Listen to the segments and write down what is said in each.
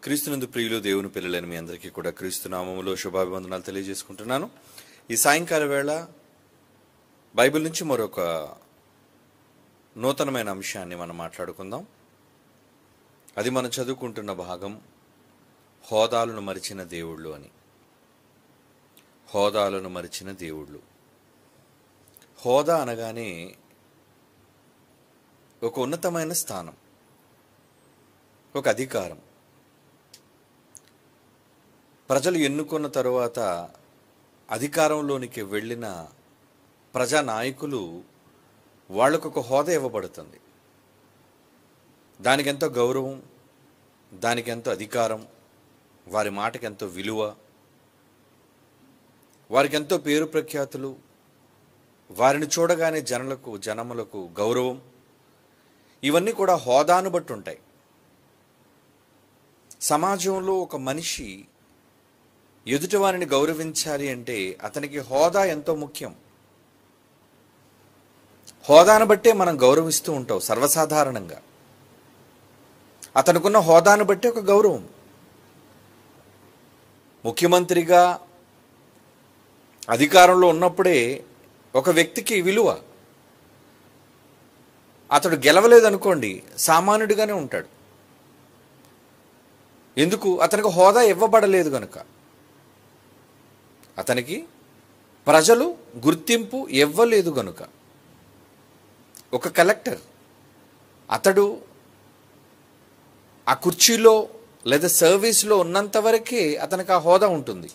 క్రీస్తునందు ప్రియులు దేవుని పిల్లలైన మీ అందరికీ కూడా క్రీస్తు నామములో శుభాభివందనాలు తెలియజేసుకుంటున్నాను. ఈ సాయంకాల వేళ బైబిల్ నుంచి మరొక నూతనమైన అంశాన్ని మనం మాట్లాడుకుందాం. అది మనం చదువుకుంటున్న భాగం హోదాలను మరిచిన దేవుళ్ళు అని. హోదాలను మరిచిన దేవుళ్ళు. హోదా అనగానే ఒక ఉన్నతమైన స్థానం, ఒక అధికారం. ప్రజలు ఎన్నుకున్న తరువాత అధికారంలోనికి వెళ్ళిన ప్రజానాయకులు వాళ్ళకు ఒక హోదా ఇవ్వబడుతుంది. దానికి ఎంతో గౌరవం, దానికి ఎంతో అధికారం, వారి మాటకి ఎంతో విలువ, వారికి ఎంతో పేరు ప్రఖ్యాతులు, వారిని చూడగానే జనములకు గౌరవం, ఇవన్నీ కూడా హోదాను బట్టి ఉంటాయి. సమాజంలో ఒక మనిషి ఎదుటివారిని గౌరవించాలి అంటే అతనికి హోదా ఎంతో ముఖ్యం. హోదాను బట్టే మనం గౌరవిస్తూ ఉంటాం సర్వసాధారణంగా. అతనుకున్న హోదాను బట్టి ఒక గౌరవం. ముఖ్యమంత్రిగా అధికారంలో ఉన్నప్పుడే ఒక వ్యక్తికి విలువ. అతడు గెలవలేదనుకోండి, సామాన్యుడిగానే ఉంటాడు. ఎందుకు? అతనికి హోదా ఇవ్వబడలేదు కనుక. అతనికి ప్రజలు గుర్తింపు ఇవ్వలేదు గనుక. ఒక కలెక్టర్, అతడు ఆ కుర్చీలో లేదా సర్వీస్లో ఉన్నంత వరకే అతనికి ఆ హోదా ఉంటుంది.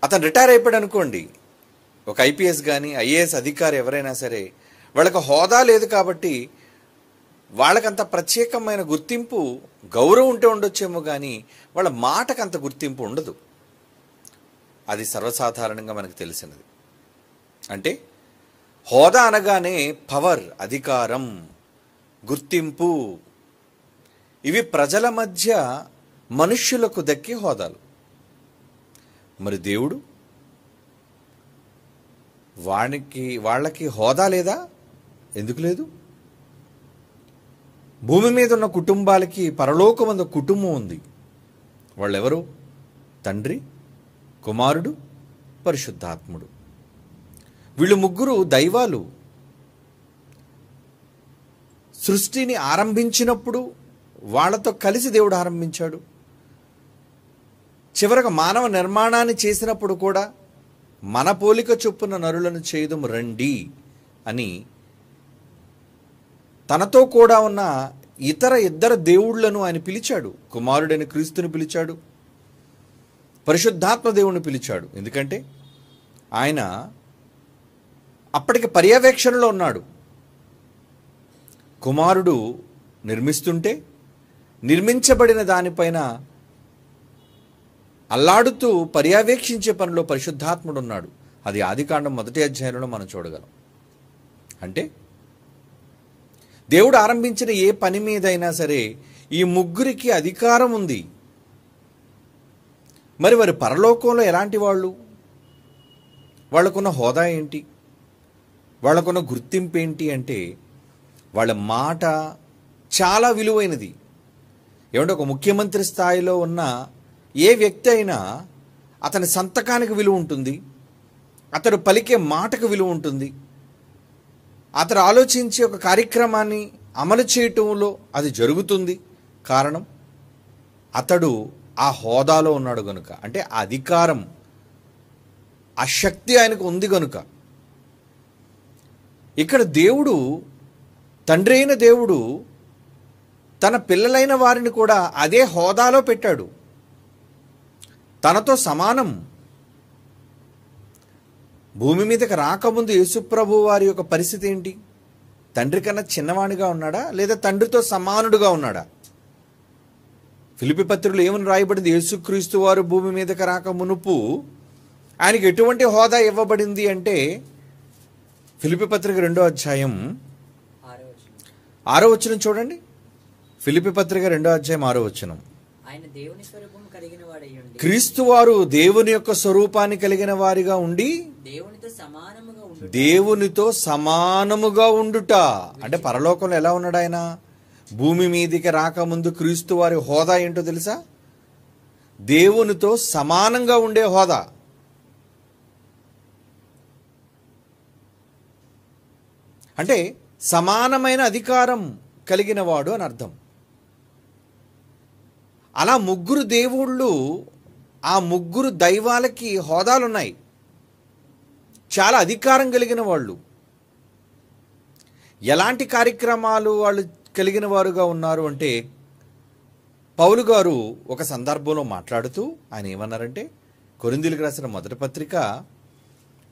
అతను రిటైర్ అయిపోయాడు అనుకోండి, ఒక ఐపీఎస్ కానీ ఐఏఎస్ అధికారి ఎవరైనా సరే, వాళ్ళకి హోదా లేదు కాబట్టి వాళ్ళకంత ప్రత్యేకమైన గుర్తింపు, గౌరవం ఉంటే ఉండొచ్చేమో కానీ వాళ్ళ మాటకు అంత గుర్తింపు ఉండదు. అది సర్వసాధారణంగా మనకు తెలిసినది. అంటే హోదా అనగానే పవర్, అధికారం, గుర్తింపు, ఇవి ప్రజల మధ్య మనుష్యులకు దక్కే హోదాలు. మరి దేవుడు వాళ్ళకి హోదా లేదా? ఎందుకు లేదు? భూమి మీద ఉన్న కుటుంబాలకి పరలోకమందు కుటుంబం ఉంది. వాళ్ళెవరు? తండ్రి, కుమారుడు, పరిశుద్ధాత్ముడు. వీళ్ళు ముగ్గురు దైవాలు. సృష్టిని ఆరంభించినప్పుడు వాళ్ళతో కలిసి దేవుడు ఆరంభించాడు. చివరకు మానవ నిర్మాణాన్ని చేసినప్పుడు కూడా మన పోలిక చొప్పున నరులను చేయుదుము రండి అని తనతో కూడా ఉన్న ఇద్దరు దేవుళ్లను ఆయన పిలిచాడు. కుమారుడైన క్రీస్తుని పిలిచాడు, పరిశుద్ధాత్మ దేవుని పిలిచాడు. ఎందుకంటే ఆయన అప్పటికి పర్యవేక్షణలో ఉన్నాడు. కుమారుడు నిర్మిస్తుంటే నిర్మించబడిన దానిపైన అల్లాడుతూ పర్యవేక్షించే పనిలో పరిశుద్ధాత్ముడు ఉన్నాడు. అది ఆదికాండం 1వ అధ్యాయంలో మనం చూడగలం. అంటే దేవుడు ఆరంభించిన ఏ పని మీదైనా సరే ఈ ముగ్గురికి అధికారం ఉంది. మరి వారి పరలోకంలో ఎలాంటి వాళ్ళు? వాళ్ళకున్న హోదా ఏంటి? వాళ్ళకున్న గుర్తింపు ఏంటి అంటే వాళ్ళ మాట చాలా విలువైనది. ఏమంటే ఒక ముఖ్యమంత్రి స్థాయిలో ఉన్న ఏ వ్యక్తి అయినా అతని సంతకానికి విలువ ఉంటుంది, అతడు పలికే మాటకు విలువ ఉంటుంది, అతడు ఆలోచించి ఒక కార్యక్రమాన్ని అమలు చేయటంలో అది జరుగుతుంది. కారణం అతడు ఆ హోదాలో ఉన్నాడు గనుక. అంటే ఆ అధికారం, ఆ శక్తి ఆయనకు ఉంది గనుక. ఇక్కడ దేవుడు, తండ్రి అయిన దేవుడు తన పిల్లలైన వారిని కూడా అదే హోదాలో పెట్టాడు, తనతో సమానం. భూమి మీదకి రాకముందు యేసుప్రభు వారి యొక్క పరిస్థితి ఏంటి? తండ్రి కన్నా చిన్నవాడిగా ఉన్నాడా లేదా తండ్రితో సమానుడుగా ఉన్నాడా? ఫిలిప్పీ పత్రికలో ఏమని రాయబడింది? యేసుక్రీస్తు వారు భూమి మీదకి రాక మునుపు ఆయనకి ఎటువంటి హోదా ఇవ్వబడింది అంటే ఫిలిప్పీ పత్రిక 2వ అధ్యాయం 6వ వచనం చూడండి. ఫిలిప్పీ పత్రిక 2వ అధ్యాయం 6వ వచనం. క్రీస్తు వారు దేవుని యొక్క స్వరూపాన్ని కలిగిన వారిగా ఉండి దేవునితో సమానముగా ఉండుట. అంటే పరలోకంలో ఎలా ఉన్నాడు ఆయన? భూమి మీదికి రాకముందు క్రీస్తు వారి హోదా ఏంటో తెలుసా? దేవునితో సమానంగా ఉండే హోదా. అంటే సమానమైన అధికారం కలిగిన వాడు అని అర్థం. అలా ముగ్గురు దేవుళ్ళు, ఆ ముగ్గురు దైవాలకి హోదాలున్నాయి. చాలా అధికారం కలిగిన వాళ్ళు. ఎలాంటి కార్యక్రమాలు వాళ్ళు కలిగిన వారుగా ఉన్నారు అంటే, పౌలు గారు ఒక సందర్భంలో మాట్లాడుతూ ఆయన ఏమన్నారంటే, కొరింథీయులకు రాసిన మొదటి పత్రిక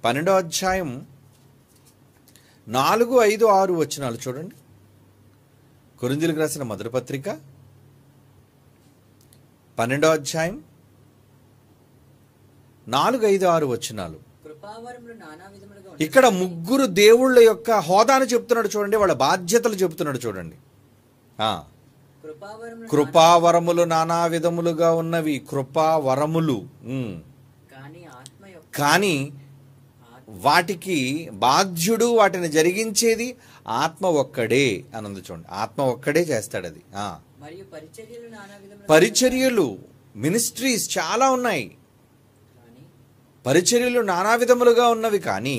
12వ అధ్యాయం 4, 5, 6 వచనాలు చూడండి. కొరింథీయులకు రాసిన మొదటి పత్రిక 12వ అధ్యాయం 4, 5, 6 వచనాలు. ఇక్కడ ముగ్గురు దేవుళ్ళ యొక్క హోదాను చెప్తున్నాడు చూడండి, వాళ్ళ బాధ్యతలు చెప్తున్నాడు చూడండి. కృపావరములు నానా విధములుగా ఉన్నవి. కృపావరములు, కానీ వాటికి బాధ్యుడు, వాటిని జరిగించేది ఆత్మ ఒక్కడే అనందు చూడండి. ఆత్మ ఒక్కడే చేస్తాడు అది. పరిచర్యలు, మినిస్ట్రీస్ చాలా ఉన్నాయి. పరిచర్యలు నానా విధములుగా ఉన్నవి, కానీ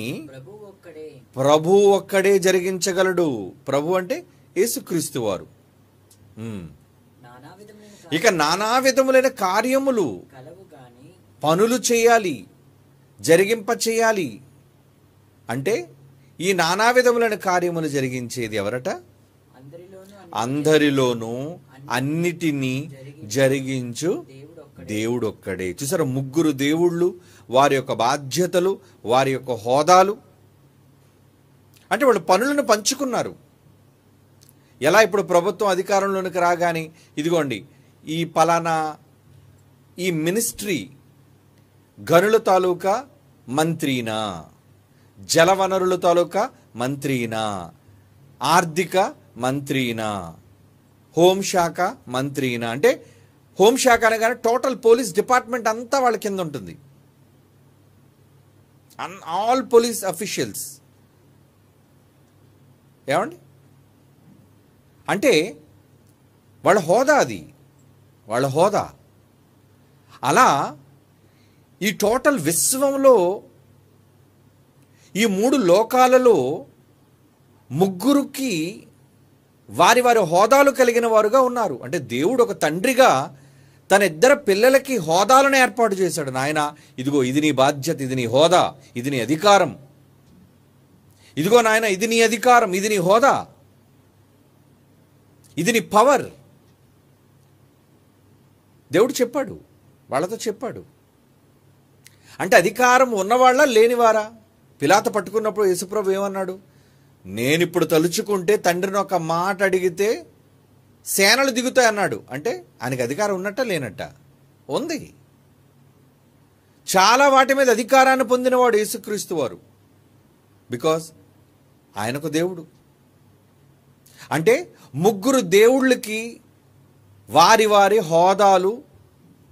ప్రభు ఒక్కడే జరిగించగలడు. ప్రభు అంటే యేసుక్రీస్తు వారు. ఇక నానా విధములైన కార్యములు, పనులు చేయాలి, జరిగింప చేయాలి. అంటే ఈ నానా విధములైన కార్యములు జరిగించేది ఎవరట? అందరిలోనూ అన్నిటినీ జరిగించు దేవుడు ఒక్కడే. చూసారా, ముగ్గురు దేవుళ్ళు, వారి యొక్క బాధ్యతలు, వారి యొక్క హోదాలు. అంటే వాళ్ళు పనులను పంచుకున్నారు. ఎలా ఇప్పుడు ప్రభుత్వం అధికారంలోనికి రాగానే, ఇదిగోండి ఈ పలానా ఈ మినిస్ట్రీ గనుల తాలూకా మంత్రినా, జలవనరుల తాలూకా మంత్రినా, ఆర్థిక మంత్రినా, హోంశాఖ మంత్రినా. అంటే హోంశాఖ అనగానే టోటల్ పోలీస్ డిపార్ట్మెంట్ అంతా వాళ్ళ కింద ఉంటుంది. All police officials. ఏమండి? అంటే వాళ్ళ హోదా అది, వాళ్ళ హోదా. అలా ఈ టోటల్ విశ్వంలో, ఈ 3 లోకాలలో ముగ్గురికి వారి వారి హోదాలు కలిగిన వారుగా ఉన్నారు. అంటే దేవుడు ఒక తండ్రిగా తన 2 పిల్లలకి హోదాలను ఏర్పాటు చేశాడు. నాయన, ఇదిగో ఇది నీ బాధ్యత, ఇది నీ హోదా, ఇది నీ అధికారం. ఇదిగో నాయన, ఇది నీ అధికారం, ఇది నీ హోదా, ఇది నీ పవర్. దేవుడు చెప్పాడు, వాళ్ళతో చెప్పాడు. అంటే అధికారం ఉన్నవాళ్ళ లేనివారా? పిలాతు పట్టుకున్నప్పుడు యేసుప్రభు ఏమన్నాడు? నేనిప్పుడు తలుచుకుంటే తండ్రిని ఒక మాట అడిగితే సేనలు దిగుతాయి అన్నాడు. అంటే ఆయనకి అధికారం ఉన్నట్ట లేనట్ట? ఉంది. చాలా వాటి మీద అధికారాన్ని పొందినవాడు యేసుక్రీస్తు వారు. బికాజ్ ఆయనకు దేవుడు. అంటే ముగ్గురు దేవుళ్ళకి వారి వారి హోదాలు,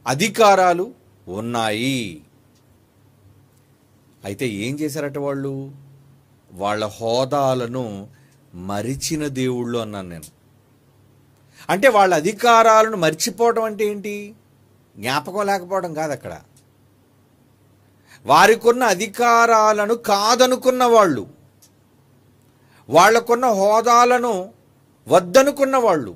అధికారాలు ఉన్నాయి. అయితే ఏం చేశారట వాళ్ళు? వాళ్ళ హోదాలను మరిచిన దేవుళ్ళు అన్నాను నేను. అంటే వాళ్ళ అధికారాలను మర్చిపోవడం అంటే ఏంటి? జ్ఞాపకం లేకపోవడం కాదు. అక్కడ వారికున్న అధికారాలను కాదనుకున్న వాళ్ళు, వాళ్ళకున్న హోదాలను వద్దనుకున్న వాళ్ళు.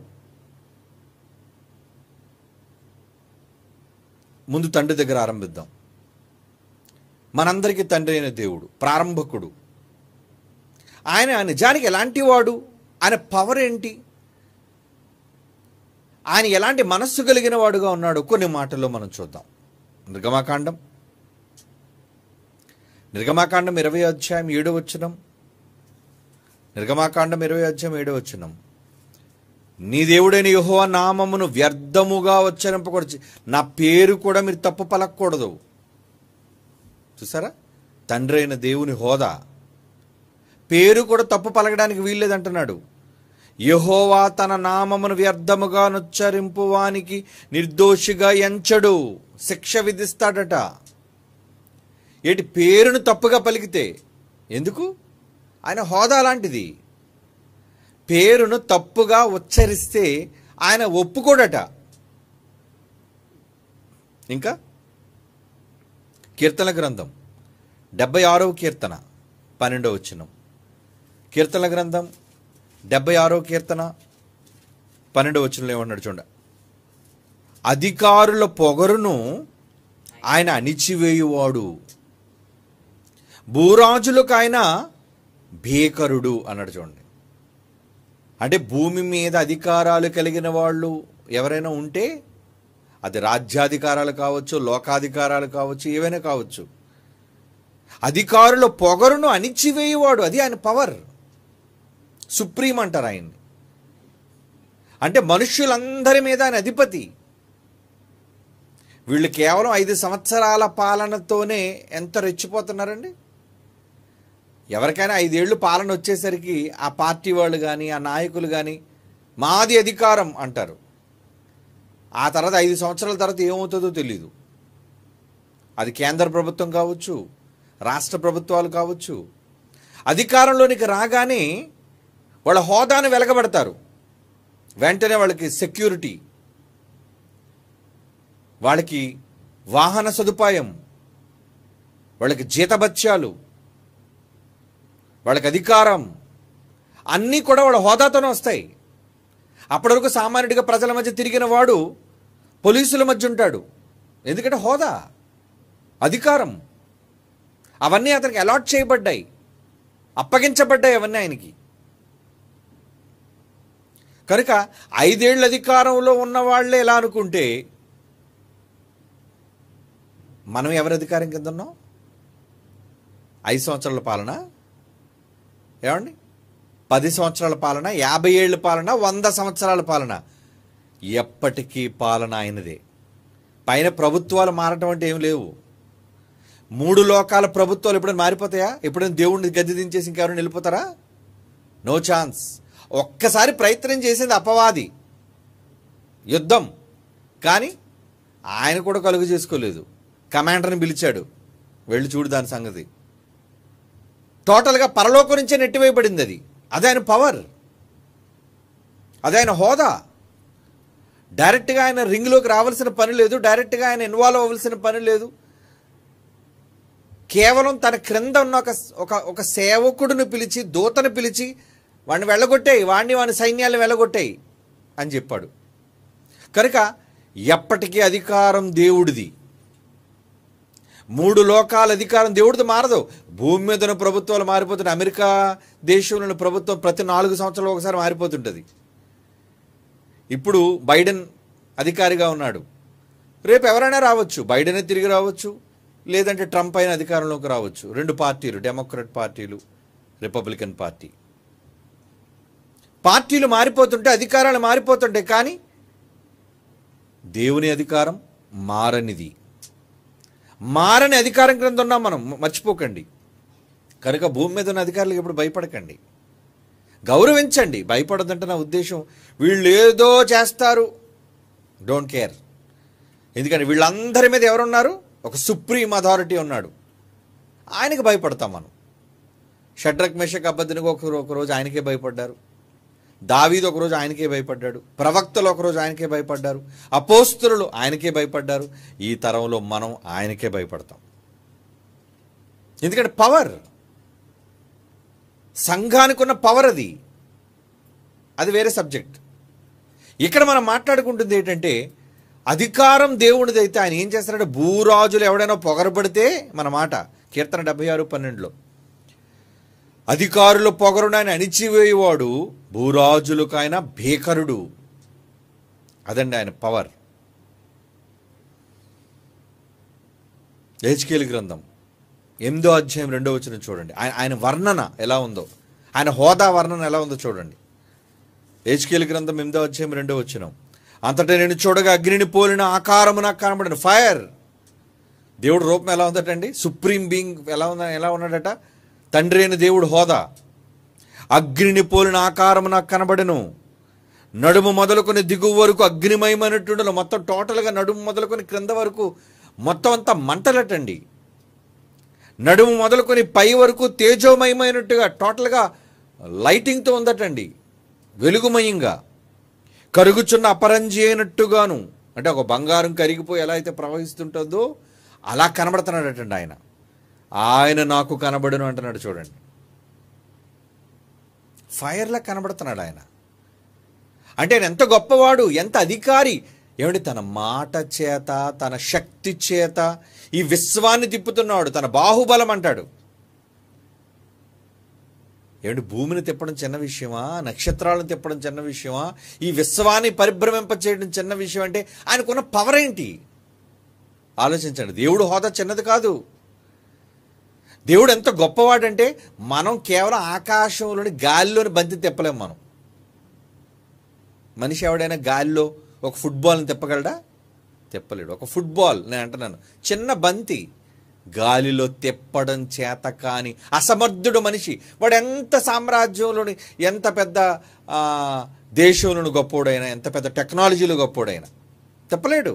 ముందు తండ్రి దగ్గర ఆరంభిద్దాం. మనందరికీ తండ్రి అయిన దేవుడు, ప్రారంభకుడు. ఆయన నిజానికి ఎలాంటి వాడు? ఆయన పవర్ ఏంటి? ఆయన ఎలాంటి మనస్సు కలిగిన వాడుగా ఉన్నాడు? కొన్ని మాటల్లో మనం చూద్దాం. నిర్గమాకాండం 20వ అధ్యాయం 7వ వచనం. నిర్గమాకాండం 20వ అధ్యాయం 7వ వచనం. నీ దేవుడైన యెహోవా నామమును వ్యర్థముగా ఉచ్చరింపకూడదు. నా పేరు కూడా మీరు తప్పు పలకూడదు. చూసారా, తండ్రి అయిన దేవుని హోదా. పేరు కూడా తప్పు పలకడానికి వీల్లేదంటున్నాడు. యెహోవా తన నామమును వ్యర్థముగా నుచ్చరింపువానికి నిర్దోషిగా ఎంచడు, శిక్ష విధిస్తాడట. ఏంటి? పేరును తప్పుగా పలికితే. ఎందుకు? ఆయన హోదా లాంటిది. పేరును తప్పుగా ఉచ్చరిస్తే ఆయన ఒప్పుకోడట. ఇంకా కీర్తనల గ్రంథం 76వ కీర్తన 12వ వచనం. కీర్తనల గ్రంథం 76వ కీర్తన 12వ వచనంలో ఏమన్నాడు చూడండి. అధికారుల పొగరును ఆయన అణిచివేయువాడు, భూరాజులకు ఆయన భీకరుడు అన్నాడు చూడండి. అంటే భూమి మీద అధికారాలు కలిగిన వాళ్ళు ఎవరైనా ఉంటే, అది రాజ్యాధికారాలు కావచ్చు, లోకాధికారాలు కావచ్చు, ఏవైనా కావచ్చు, అధికారుల పొగరును అణిచివేయువాడు. అది ఆయన పవర్. సుప్రీం అంటారు ఆయన్ని. అంటే మనుష్యులందరి మీద ఆయన అధిపతి. వీళ్ళు కేవలం 5 సంవత్సరాల పాలనతోనే ఎంత రెచ్చిపోతున్నారండి. ఎవరికైనా 5 ఏళ్ళు పాలన వచ్చేసరికి ఆ పార్టీ వాళ్ళు కానీ, ఆ నాయకులు కానీ మాది అధికారం అంటారు. ఆ తర్వాత 5 సంవత్సరాల తర్వాత ఏమవుతుందో తెలీదు. అది కేంద్ర ప్రభుత్వం కావచ్చు, రాష్ట్ర ప్రభుత్వాలు కావచ్చు. అధికారంలోనికి రాగానే వాళ్ళ హోదాను వెలగబెడతారు. వెంటనే వాళ్ళకి సెక్యూరిటీ, వాళ్ళకి వాహన సదుపాయం, వాళ్ళకి జీతభత్యాలు, వాళ్ళకి అధికారం అన్నీ కూడా వాళ్ళ హోదాతోనే వస్తాయి. అప్పటి వరకు సామాన్యుడిగా ప్రజల మధ్య తిరిగిన వాడు పోలీసుల మధ్య ఉంటాడు. ఎందుకంటే హోదా, అధికారం అవన్నీ అతనికి అలాట్ చేయబడ్డాయి, అప్పగించబడ్డాయి అవన్నీ ఆయనకి. కనుక 5 ఏళ్ళ అధికారంలో ఉన్న వాళ్ళే ఎలా అనుకుంటే, మనం ఎవరి అధికారం కింద ఉన్నాం? 5 సంవత్సరాల పాలన, ఏమండి, 10 సంవత్సరాల పాలన, 50 ఏళ్ళ పాలన, 100 సంవత్సరాల పాలన, ఎప్పటికీ పాలన ఆయనదే. పైన ప్రభుత్వాలు మారటం అంటే ఏం లేవు. 3 లోకాల ప్రభుత్వాలు ఎప్పుడైనా మారిపోతాయా? ఎప్పుడైనా దేవుడిని గద్దె దించేసి ఇంకెవరైనా వెళ్ళిపోతారా? No chance. ఒక్కసారి ప్రయత్నం చేసేది అపవాది, యుద్ధం. కానీ ఆయన కూడా కలుగు చేసుకోలేదు. కమాండర్ని పిలిచాడు, వెళ్ళి చూడు దాని సంగతి. టోటల్గా పరలోకం నుంచే నెట్టివేయబడింది అది. అదే ఆయన పవర్, అదే ఆయన హోదా. డైరెక్ట్గా ఆయన రింగ్లోకి రావాల్సిన పని లేదు, డైరెక్ట్గా ఆయన ఇన్వాల్వ్ అవ్వాల్సిన పని లేదు. కేవలం తన క్రింద ఉన్న ఒక సేవకుడిని పిలిచి, దూతను పిలిచి, వాడిని వెళ్ళగొట్టాయి, వాడి సైన్యాలను వెళ్ళగొట్టాయి అని చెప్పాడు. కనుక ఎప్పటికీ అధికారం దేవుడిది. 3 లోకాల అధికారం దేవుడిది మారదు. భూమి మీద ఉన్న ప్రభుత్వాలు మారిపోతున్నాయి. అమెరికా దేశంలోని ప్రభుత్వం ప్రతి 4 సంవత్సరాలు ఒకసారి మారిపోతుంటుంది. ఇప్పుడు బైడెన్ అధికారిగా ఉన్నాడు, రేపు ఎవరైనా రావచ్చు. బైడెనే తిరిగి రావచ్చు, లేదంటే ట్రంప్ అయిన అధికారంలోకి రావచ్చు. 2 పార్టీలు, డెమోక్రాట్ పార్టీలు, రిపబ్లికన్ పార్టీ. పార్టీలు మారిపోతుంటే, అధికారాలు మారిపోతుంటాయి, కానీ దేవుని అధికారం మారనిది. మారని అధికారం క్రింద ఉన్నాం మనం, మర్చిపోకండి. కనుక భూమి మీద ఉన్న అధికారులకు ఎప్పుడు భయపడకండి, గౌరవించండి. భయపడదంటే నా ఉద్దేశం వీళ్ళు ఏదో చేస్తారు, డోంట్ కేర్. ఎందుకంటే వీళ్ళందరి మీద ఎవరున్నారు? ఒక సుప్రీం అథారిటీ ఉన్నాడు, ఆయనకి భయపడతాం మనం. షడ్రక్ మెషక్ అబేద్నెగో ఒకరోజు ఆయనకే భయపడ్డారు. దావీదు ఒకరోజు ఆయనకే భయపడ్డాడు. ప్రవక్తలు ఒకరోజు ఆయనకే భయపడ్డారు. అపోస్తలులు ఆయనకే భయపడ్డారు. ఈ తరంలో మనం ఆయనకే భయపడతాం. ఎందుకంటే పవర్, సంఘానికి ఉన్న పవర్ అది వేరే సబ్జెక్ట్. ఇక్కడ మనం మాట్లాడుకుంటుంది ఏంటంటే, అధికారం దేవుడిది అయితే ఆయన ఏం చేస్తారంటే, భూరాజులు ఎవడైనా పొగరపడితే, మన మాట కీర్తన 76:12లో, అధికారుల పొగరును ఆయన అణిచివేయువాడు, భూరాజులకు ఆయన భీకరుడు. అదండి ఆయన పవర్. హెజ్కేలు గ్రంథం 8వ అధ్యాయం 2వ వచనం చూడండి. ఆయన వర్ణన ఎలా ఉందో, ఆయన హోదా వర్ణన ఎలా ఉందో చూడండి. హెజ్కేలు గ్రంథం 8వ అధ్యాయం 2వ వచనం. అంతటా నేను చూడగా అగ్నిని పోలిన ఆకారము నాకు కనబడిన. ఫైర్. దేవుడు రూపం ఎలా ఉందటండి? సుప్రీం బీయింగ్ ఎలా ఉన్నాడట? తండ్రి అయిన దేవుడు హోదా. అగ్నిని పోలిన ఆకారము నాకు కనబడెను. నడుము మొదలుకొని దిగువ వరకు అగ్నిమయమైనట్టుండను. మొత్తం టోటల్గా నడుము మొదలుకొని క్రింద వరకు మొత్తం అంతా మంటలటండి. నడుము మొదలుకొని పై వరకు తేజోమయమైనట్టుగా టోటల్గా లైటింగ్తో ఉందటండి. వెలుగుమయంగా, కరుగుచున్న అపరంజి అయినట్టుగాను, అంటే ఒక బంగారం కరిగిపోయి ఎలా అయితే ప్రవహిస్తుంటుందో అలా కనబడుతున్నాడటండి ఆయన. ఆయన నాకు కనబడును అంటున్నాడు చూడండి. ఫైర్లా కనబడుతున్నాడు ఆయన. అంటే ఆయన ఎంత గొప్పవాడు, ఎంత అధికారి. ఏమండి, తన మాట చేత, తన శక్తి చేత ఈ విశ్వాన్ని తిప్పుతున్నాడు. తన బాహుబలం అంటాడు. ఏమండి, భూమిని తిప్పడం చిన్న విషయమా? నక్షత్రాలను తిప్పడం చిన్న విషయమా? ఈ విశ్వాన్ని పరిభ్రమింప చేయడం చిన్న విషయం అంటే ఆయనకున్న పవర్ ఏంటి ఆలోచించండి. దేవుడు హోదా చిన్నది కాదు. దేవుడు ఎంత గొప్పవాడంటే మనం కేవలం ఆకాశంలోని గాలిలోని బంతి తిప్పలేం. మనం మనిషి ఎవడైనా గాలిలో ఒక ఫుట్బాల్ని తిప్పగలడా? తిప్పలేడు. ఒక ఫుట్బాల్ నేను అంటున్నాను, చిన్న బంతి గాలిలో తిప్పడం చేత కాని అసమర్థుడు మనిషి. వాడు ఎంత సామ్రాజ్యంలోని, ఎంత పెద్ద దేశంలోని గొప్పోడైనా, ఎంత పెద్ద టెక్నాలజీలో గొప్పోడైనా తిప్పలేడు.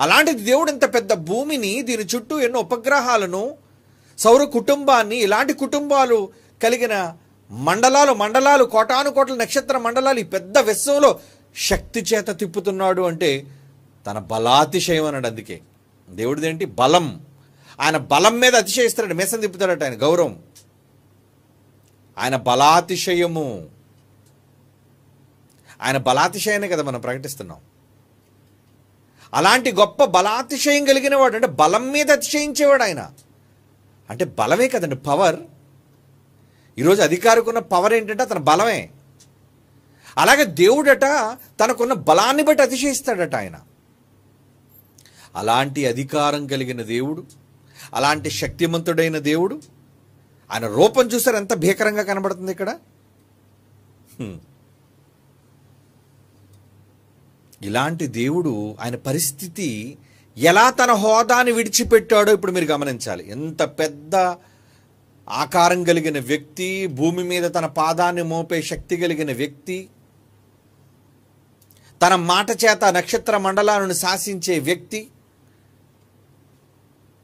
అలాంటిది దేవుడు ఇంత పెద్ద భూమిని, దీని చుట్టూ ఎన్నో ఉపగ్రహాలను, సౌర కుటుంబాన్ని, ఇలాంటి కుటుంబాలు కలిగిన మండలాలు, కోటాను కోట్ల నక్షత్ర మండలాలు ఈ పెద్ద విశ్వంలో శక్తి చేత తిప్పుతున్నాడు అంటే తన బలాతిశయం అన్నాడు. అందుకే దేవుడిదేంటి? బలం. ఆయన బలం మీద అతిశయిస్తాడు. మేసం తిప్పుతాడట ఆయన గౌరవం. ఆయన బలాతిశయము. ఆయన బలాతిశయాన్ని కదా మనం ప్రకటిస్తున్నాం. అలాంటి గొప్ప బలాతిశయం కలిగిన వాడు, అంటే బలం మీద అతిశయించేవాడు ఆయన. అంటే బలమే కదండి పవర్. ఈరోజు అధికారికున్న పవర్ ఏంటంటే అతని బలమే. అలాగే దేవుడట తనకున్న బలాన్ని బట్టి అతిశయిస్తాడట ఆయన. అలాంటి అధికారం కలిగిన దేవుడు, అలాంటి శక్తిమంతుడైన దేవుడు, ఆయన రూపం చూసారు ఎంత భీకరంగా కనబడుతుంది ఇక్కడ. ఇలాంటి దేవుడు ఆయన పరిస్థితి ఎలా తన హోదాని విడిచిపెట్టాడో ఇప్పుడు మీరు గమనించాలి. ఎంత పెద్ద ఆకారం కలిగిన వ్యక్తి, భూమి మీద తన పాదాన్ని మోపే శక్తి కలిగిన వ్యక్తి, తన మాట చేత నక్షత్ర మండలాలను శాసించే వ్యక్తి,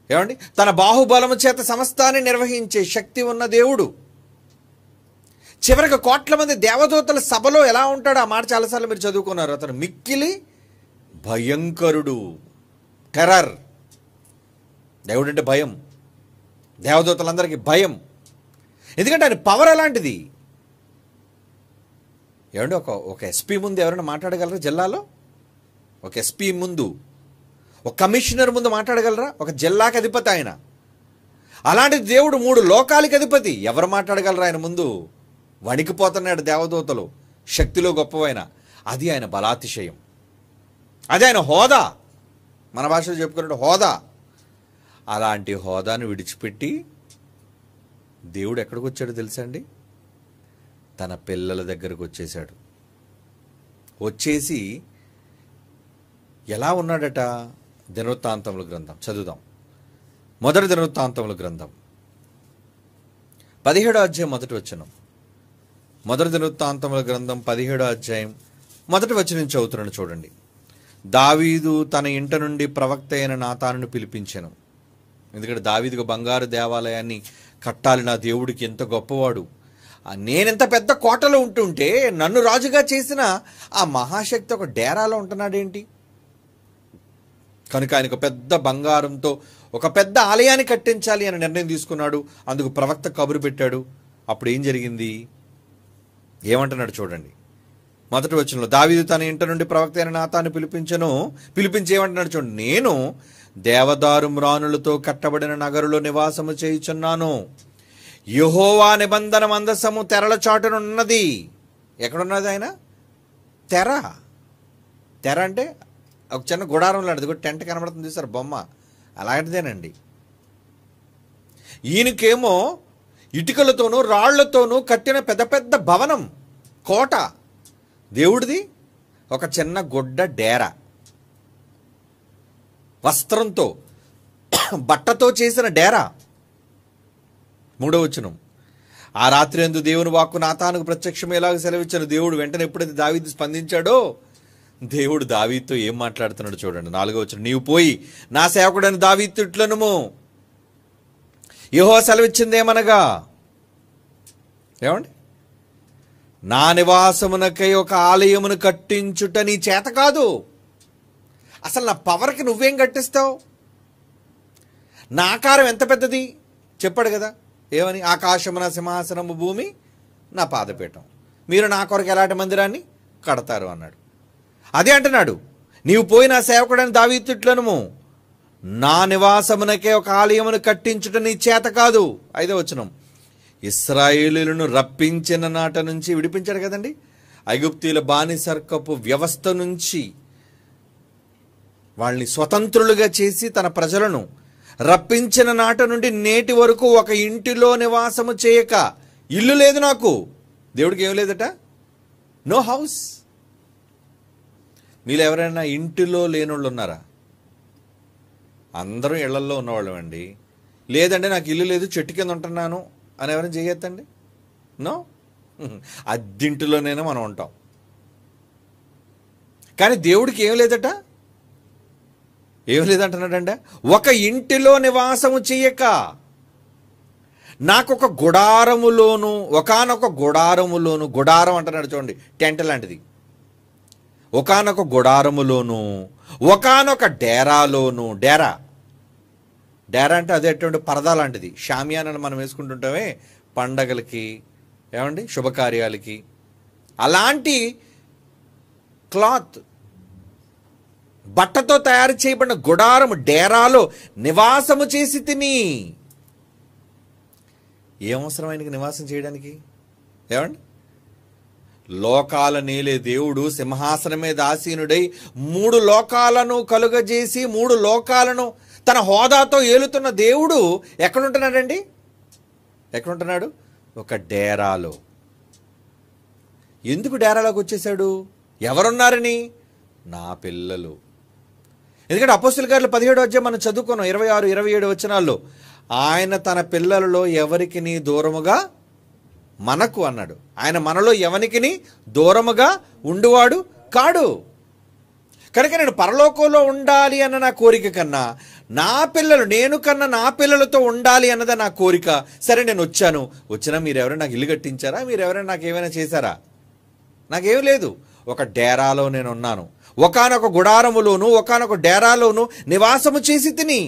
ఏమండి, తన బాహుబలము చేత సమస్తాన్ని నిర్వహించే శక్తి ఉన్న దేవుడు. చివరికి కోట్ల మంది దేవదూతల సభలో ఎలా ఉంటాడో ఆ మాట చాలాసార్లు మీరు చదువుకున్నారు. అతను మిక్కిలి భయంకరుడు, టెర్రర్. దేవుడు అంటే భయం, దేవదూతలందరికీ భయం. ఎందుకంటే ఆయన పవర్ అలాంటిది. ఏమండి, ఒక ఎస్పీ ముందు ఎవరైనా మాట్లాడగలరా జిల్లాలో? ఒక ఎస్పీ ముందు, ఒక కమిషనర్ ముందు మాట్లాడగలరా? ఒక జిల్లాకి అధిపతి ఆయన. అలాంటి దేవుడు 3 లోకాలకి అధిపతి. ఎవరు మాట్లాడగలరా ఆయన ముందు? వణికిపోతున్నాడు దేవదూతలు, శక్తిలో గొప్పవైన. అది ఆయన బలాతిశయం, అది ఆయన హోదా. మన భాషలో చెప్పుకున్నట్టు హోదా. అలాంటి హోదాను విడిచిపెట్టి దేవుడు ఎక్కడికి వచ్చాడో తెలుసా అండి? తన పిల్లల దగ్గరకు వచ్చేసాడు. వచ్చేసి ఎలా ఉన్నాడట? దినవృత్తాంతముల గ్రంథం చదువుదాం. మొదటి దినవృత్తాంతముల గ్రంథం 17వ అధ్యాయం మొదటి వచనం. మొదటి దినవృత్తాంతముల గ్రంథం 17వ అధ్యాయం మొదటి వచనం చదువుతున్నాను చూడండి. దావీదు తన ఇంట నుండి ప్రవక్త అయిన నాతానును పిలిపించెను. ఎందుకంటే దావీదుకు బంగారు దేవాలయాన్ని కట్టాలి, నా దేవుడికి ఎంత గొప్పవాడు, నేనెంత పెద్ద కోటలో ఉంటుంటే నన్ను రాజుగా చేసిన ఆ మహాశక్తి ఒక డేరాలో ఉంటున్నాడేంటి? కనుక ఆయనకు పెద్ద బంగారంతో ఒక పెద్ద ఆలయాన్ని కట్టించాలి అని నిర్ణయం తీసుకున్నాడు. అందుకు ప్రవక్త కబురు పెట్టాడు. అప్పుడు ఏం జరిగింది? ఏమంటున్నాడు చూడండి. మొదటి వచనంలో, దావీదు తన ఇంట నుండి ప్రవక్త అయిన నాతాను పిలిపించి ఏమంటున్నాడు చూడండి. నేను దేవదారు మ్రానులతో కట్టబడిన నగరులో నివాసము చేయుచున్నాను. యెహోవా నిబంధన మందసము తెరల చాటునున్నది. ఎక్కడున్నది ఆయన? తెర అంటే ఒక చిన్న గుడారం లాంటిది, టెంట్ కనబడుతుంది సార్, బొమ్మ అలాంటిదేనండి. ఈయనకేమో ఇటుకలతోనూ రాళ్లతోనూ కట్టిన పెద్ద పెద్ద భవనం, కోట. దేవుడిది ఒక చిన్న గుడ్డ డేరా, వస్త్రంతో బట్టతో చేసిన డేరా. 3వ వచనం, ఆ రాత్రి యందు దేవుని వాక్కు నాతానుకు ప్రత్యక్షమయ్యేలాగా సెలవిచ్చాను. దేవుడు వెంటనే ఎప్పుడైతే దావీదు స్పందించాడో, దేవుడు దావీదుతో ఏం మాట్లాడుతున్నాడు చూడండి. 4వ వచనం, నీవు పోయి నా సేవకుడైన దావీదు ఇట్లనుము, యెహోవా సెలవిచ్చిందేమనగా, ఏమండి, నా నివాసమునకై ఒక ఆలయమును కట్టించుట నీ చేత కాదు. అసలు నా పవర్కి నువ్వేం కట్టిస్తావు? నా ఆకారం ఎంత పెద్దది చెప్పాడు కదా, ఏమని? ఆకాశము నా సింహాసనము, భూమి నా పాదపీఠం, మీరు నా కొరకు ఎలాంటి మందిరాన్ని కడతారు అన్నాడు. అదే అంటున్నాడు, నీవు పోయి నా సేవకుడని దావీదును నా నివాసమునకే ఒక ఆలయమును కట్టించుట నీ చేత కాదు. 5వ వచనం, ఇశ్రాయేలీయులను రప్పించిన నాట నుంచి విడిపించాడు కదండి, ఐగుప్తీయుల బానిసర్కపు వ్యవస్థ నుంచి వాళ్ళని స్వతంత్రులుగా చేసి తన ప్రజలను రప్పించిన నాట నుండి నేటి వరకు ఒక ఇంటిలో నివాసము చేయక, ఇల్లు లేదు నాకు. దేవుడికి ఏం లేదట, నో హౌస్. మీరు ఎవరైనా ఇంటిలో లేనోళ్ళు ఉన్నారా? అందరూ ఇళ్లల్లో ఉన్నవాళ్ళం అండి. లేదంటే నాకు ఇల్లు లేదు, చెట్టు కింద ఉంటున్నాను అని ఎవరైనా చేయొద్దండి? నో. అద్దింటిలోనైనా మనం ఉంటాం. కానీ దేవుడికి ఏం లేదట, ఏం లేదంటున్నాడంటే, ఒక ఇంటిలో నివాసము చెయ్యక నాకొక గుడారములోను, ఒకానొక గుడారములోను, గుడారం అంటున్నాడు చూడండి, టెంట్ లాంటిది, ఒకానొక గుడారములోను, ఒకానొక డేరాలోను. డేరా అంటే అదే అటువంటి పరదా లాంటిది, షామియానని మనం వేసుకుంటుంటామే పండగలకి, ఏమండి, శుభకార్యాలకి. అలాంటి క్లాత్, బట్టతో తయారు చేయబడిన గుడారము, డేరాలో నివాసము చేసి తిని. ఏమవసరం ఆయనకి నివాసం చేయడానికి? ఏమండి, లోకాల నేలే దేవుడు సింహాసనం మీద ఆసీనుడై 3 లోకాలను కలుగజేసి 3 లోకాలను తన హోదాతో ఏలుతున్న దేవుడు ఎక్కడుంటున్నాడండి? ఎక్కడుంటున్నాడు? ఒక డేరాలో. ఎందుకు డేరాలోకి వచ్చేసాడు? ఎవరున్నారని? నా పిల్లలు. ఎందుకంటే అపోస్తలుల కార్యాలు 17వ అధ్యాయం మనం చదువుకున్నాం, 26, 27 వచనాల్లో, ఆయన తన పిల్లలలో ఎవరికి దూరముగా మనకు అన్నాడు. ఆయన మనలో ఎవరికి దూరముగా ఉండువాడు కాడు. కనుక నేను పరలోకంలో ఉండాలి అన్న నా కోరిక కన్నా నా పిల్లలు, నేను కన్నా నా పిల్లలతో ఉండాలి అన్నదే నా కోరిక. సరే, నేను వచ్చినా మీరు ఎవరైనా నాకు ఇల్లు కట్టించారా? మీరు ఎవరైనా నాకు ఏమైనా చేశారా? నాకేం లేదు. ఒక డేరాలో నేను ఉన్నాను, ఒకానొక గుడారములోను, ఒకానొక డేరాలోను నివాసము చేసి తిని.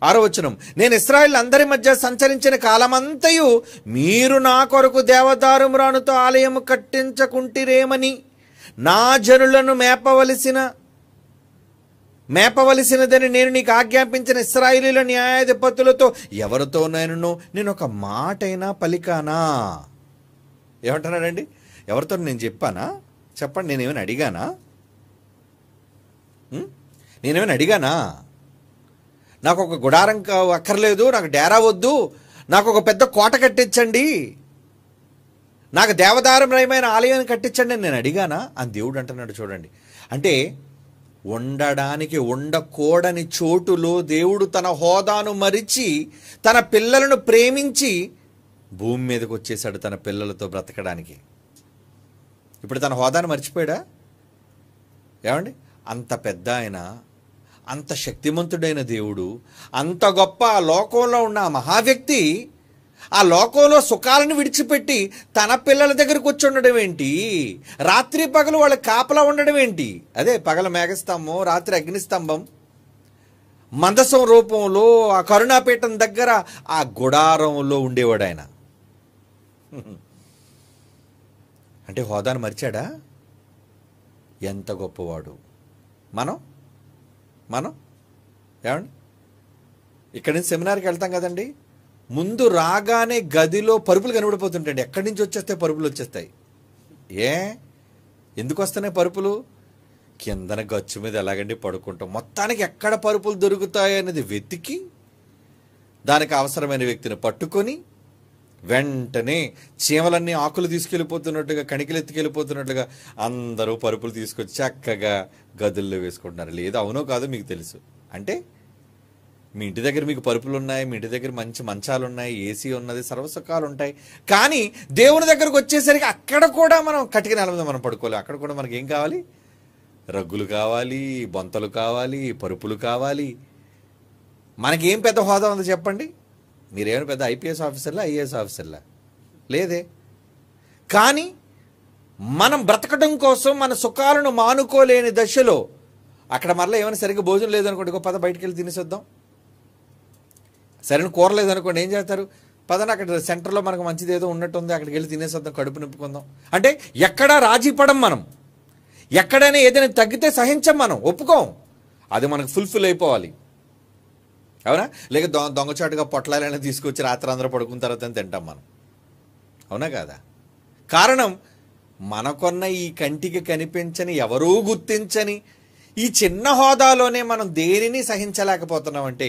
6వ వచనం, నేను ఇశ్రాయేలు అందరి మధ్య సంచరించిన కాలమంతయు మీరు నా కొరకు దేవదారుమ్రానుతో ఆలయము కట్టించకుంటిరేమని నా జనులను మేపవలసినదని నేను నీకు ఆజ్ఞాపించిన ఇశ్రాయేలీయుల న్యాయాధిపతులతో ఎవరితోనైనా నేను ఒక మాటైనా పలికానా? ఏమంటున్నాడండి? ఎవరితో నేను చెప్పానా? చెప్పండి, నేనేమైనా అడిగానా? నేనేమైనా అడిగానా? నాకు ఒక గుడారం అక్కర్లేదు, నాకు డేరా వద్దు, నాకు ఒక పెద్ద కోట కట్టించండి, నాకు దేవదారుమయమైన ఆలయాన్ని కట్టించండి అని నేను అడిగానా అని దేవుడు అంటున్నాడు. చూడండి, అంటే ఉండడానికి ఉండకూడని చోటులో దేవుడు తన హోదాను మరిచి తన పిల్లలను ప్రేమించి భూమి మీదకి వచ్చేసాడు తన పిల్లలతో బ్రతకడానికి. ఇప్పుడు తన హోదాను మర్చిపోయాడా? ఏమండి, అంత పెద్ద ఆయన, అంత శక్తిమంతుడైన దేవుడు, అంత గొప్ప ఆ లోకంలో ఉన్న ఆ మహావ్యక్తి ఆ లోకంలో సుఖాలను విడిచిపెట్టి తన పిల్లల దగ్గరికి వచ్చి ఉండడం ఏంటి? రాత్రి పగలు వాళ్ళ కాపలా ఉండడం ఏంటి? అదే పగల మేఘస్తంభం, రాత్రి అగ్నిస్తంభం, మందసం రూపంలో ఆ కరుణాపీఠం దగ్గర ఆ గుడారంలో ఉండేవాడు ఆయన. అంటే హోదాను మరిచాడా? ఎంత గొప్పవాడు! మనం ఏమండి, ఇక్కడి నుంచి సెమినార్కి వెళ్తాం కదండి, ముందు రాగానే గదిలో పరుపులు కనబడిపోతుంటాయండి. ఎక్కడి నుంచి వచ్చేస్తాయి? పరుపులు వచ్చేస్తాయి. ఎందుకు వస్తున్నాయి పరుపులు? కిందన గచ్చు మీద ఎలాగండి పడుకుంటాం. మొత్తానికి ఎక్కడ పరుపులు దొరుకుతాయి అనేది వెతికి దానికి అవసరమైన వ్యక్తిని పట్టుకొని వెంటనే చీమలన్నీ ఆకులు తీసుకెళ్ళిపోతున్నట్టుగా, కణికలు ఎత్తుకెళ్ళిపోతున్నట్లుగా అందరూ పరుపులు తీసుకొచ్చి చక్కగా గదుల్లో వేసుకుంటున్నారు. లేదా అవునో కాదో మీకు తెలుసు. అంటే మీ ఇంటి దగ్గర మీకు పరుపులు ఉన్నాయి, మీ ఇంటి దగ్గర మంచి మంచాలు ఉన్నాయి, ఏసీ ఉన్నది, సర్వసుఖాలు ఉంటాయి. కానీ దేవుని దగ్గరకు వచ్చేసరికి అక్కడ కూడా మనం కటిక నేల మీద మనం పడుకోవాలి. అక్కడ కూడా మనకి ఏం కావాలి? రగ్గులు కావాలి, బొంతలు కావాలి, పరుపులు కావాలి. మనకేం పెద్ద హోదా ఉందో చెప్పండి? మీరేమైనా పెద్ద ఐపీఎస్ ఆఫీసర్లా, ఐఏఎస్ ఆఫీసర్లా? లేదే. కానీ మనం బ్రతకడం కోసం మన సుఖాలను మానుకోలేని దశలో అక్కడ మరలా ఏమైనా సరిగ్గా భోజనం లేదనుకోండి, ఇంకో పద బయటికి వెళ్ళి తినేసొద్దాం. సరైన కూర లేదనుకోండి, ఏం చేస్తారు? పదని అక్కడ సెంటర్లో మనకు మంచిది ఏదో ఉన్నట్టుంది, అక్కడికి వెళ్ళి తినేసొద్దాం, కడుపు నింపుకుందాం. అంటే ఎక్కడా రాజీ పడం మనం. ఎక్కడైనా ఏదైనా తగ్గితే సహించం మనం, ఒప్పుకోం. అది మనకు ఫుల్ఫిల్ అయిపోవాలి, అవునా? లేక దొంగచాటుగా పొట్లాలైనా తీసుకొచ్చి రాత్రి అందరూ పడుకున్న తర్వాత తింటాం మనం, అవునా కాదా? కారణం మనకున్న ఈ కంటికి కనిపించని, ఎవరూ గుర్తించని ఈ చిన్న హోదాలోనే మనం దేనిని సహించలేకపోతున్నాం. అంటే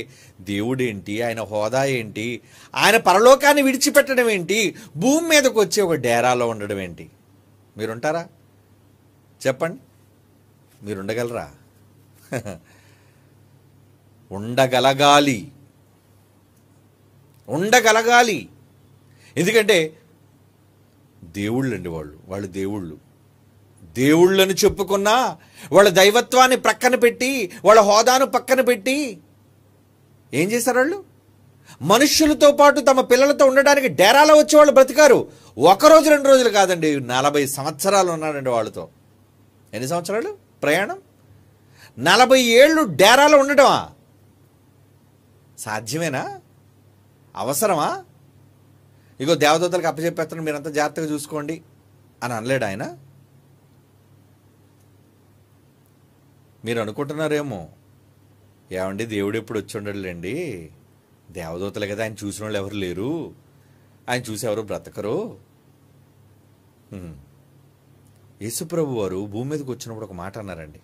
దేవుడేంటి, ఆయన హోదా ఏంటి, ఆయన పరలోకాన్ని విడిచిపెట్టడం ఏంటి, భూమి మీదకి వచ్చి ఒక డేరాలో ఉండడం ఏంటి? మీరుంటారా? చెప్పండి, మీరుండగలరా? ఉండగలగాలి, ఉండగలగాలి. ఎందుకంటే దేవుళ్ళండి వాళ్ళు దేవుళ్ళు. దేవుళ్ళని చెప్పుకున్నా వాళ్ళ దైవత్వాన్ని ప్రక్కన పెట్టి, వాళ్ళ హోదాను పక్కన పెట్టి ఏం చేశారు? వాళ్ళు మనుష్యులతో పాటు తమ పిల్లలతో ఉండడానికి డేరాలో వచ్చేవాళ్ళు బ్రతికారు. 1 రోజు 2 రోజులు కాదండి, 40 సంవత్సరాలు ఉన్నాడండి వాళ్ళతో. ఎన్ని సంవత్సరాలు ప్రయాణం? 40 ఏళ్ళు డేరాలో ఉండటమా? సాధ్యమేనా? అవసరమా? ఇగో దేవదూతలకు అప్పచెప్పేస్తాను, మీరంతా జాగ్రత్తగా చూసుకోండి అని అనలేడు ఆయన? మీరు అనుకుంటున్నారేమో, ఏమండి దేవుడు ఎప్పుడు వచ్చి ఉండడులేండి, దేవదూతలు కదా, ఆయన చూసిన వాళ్ళు ఎవరు లేరు, ఆయన చూసి ఎవరు బ్రతకరు. యేసుప్రభు వారు భూమి మీదకి వచ్చినప్పుడు ఒక మాట అన్నారండి,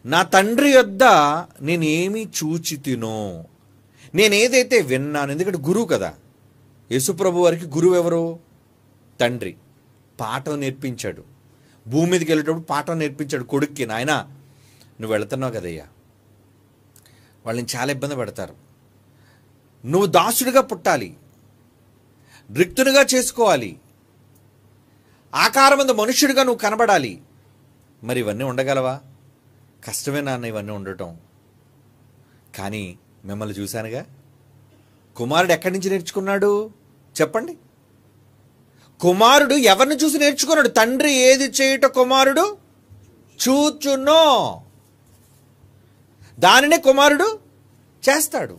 నా తండ్రి యొద్ద నేనేమి చూచి తినో, నేనేదైతే విన్నాను. ఎందుకంటే గురువు కదా, యేసుప్రభు వారికి గురువు ఎవరు? తండ్రి. పాఠం నేర్పించాడు, భూమి మీదకి వెళ్ళేటప్పుడు పాఠం నేర్పించాడు కొడుక్కి. నాయన నువ్వు వెళుతున్నావు కదయ్యా, వాళ్ళని చాలా ఇబ్బంది పెడతారు, నువ్వు దాసుడిగా పుట్టాలి, రిక్తునిగా చేసుకోవాలి, ఆకారమందు మనుష్యుడిగా నువ్వు కనబడాలి. మరి ఇవన్నీ ఉండగలవా? కష్టమే నాన్న ఇవన్నీ ఉండటం. కానీ మిమ్మల్ని చూశానుగా. కుమారుడు ఎక్కడి నుంచి నేర్చుకున్నాడు చెప్పండి? కుమారుడు ఎవరిని చూసి నేర్చుకున్నాడు? తండ్రి ఏది చేయుట కుమారుడు చూచునో దానినే కుమారుడు చేస్తాడు.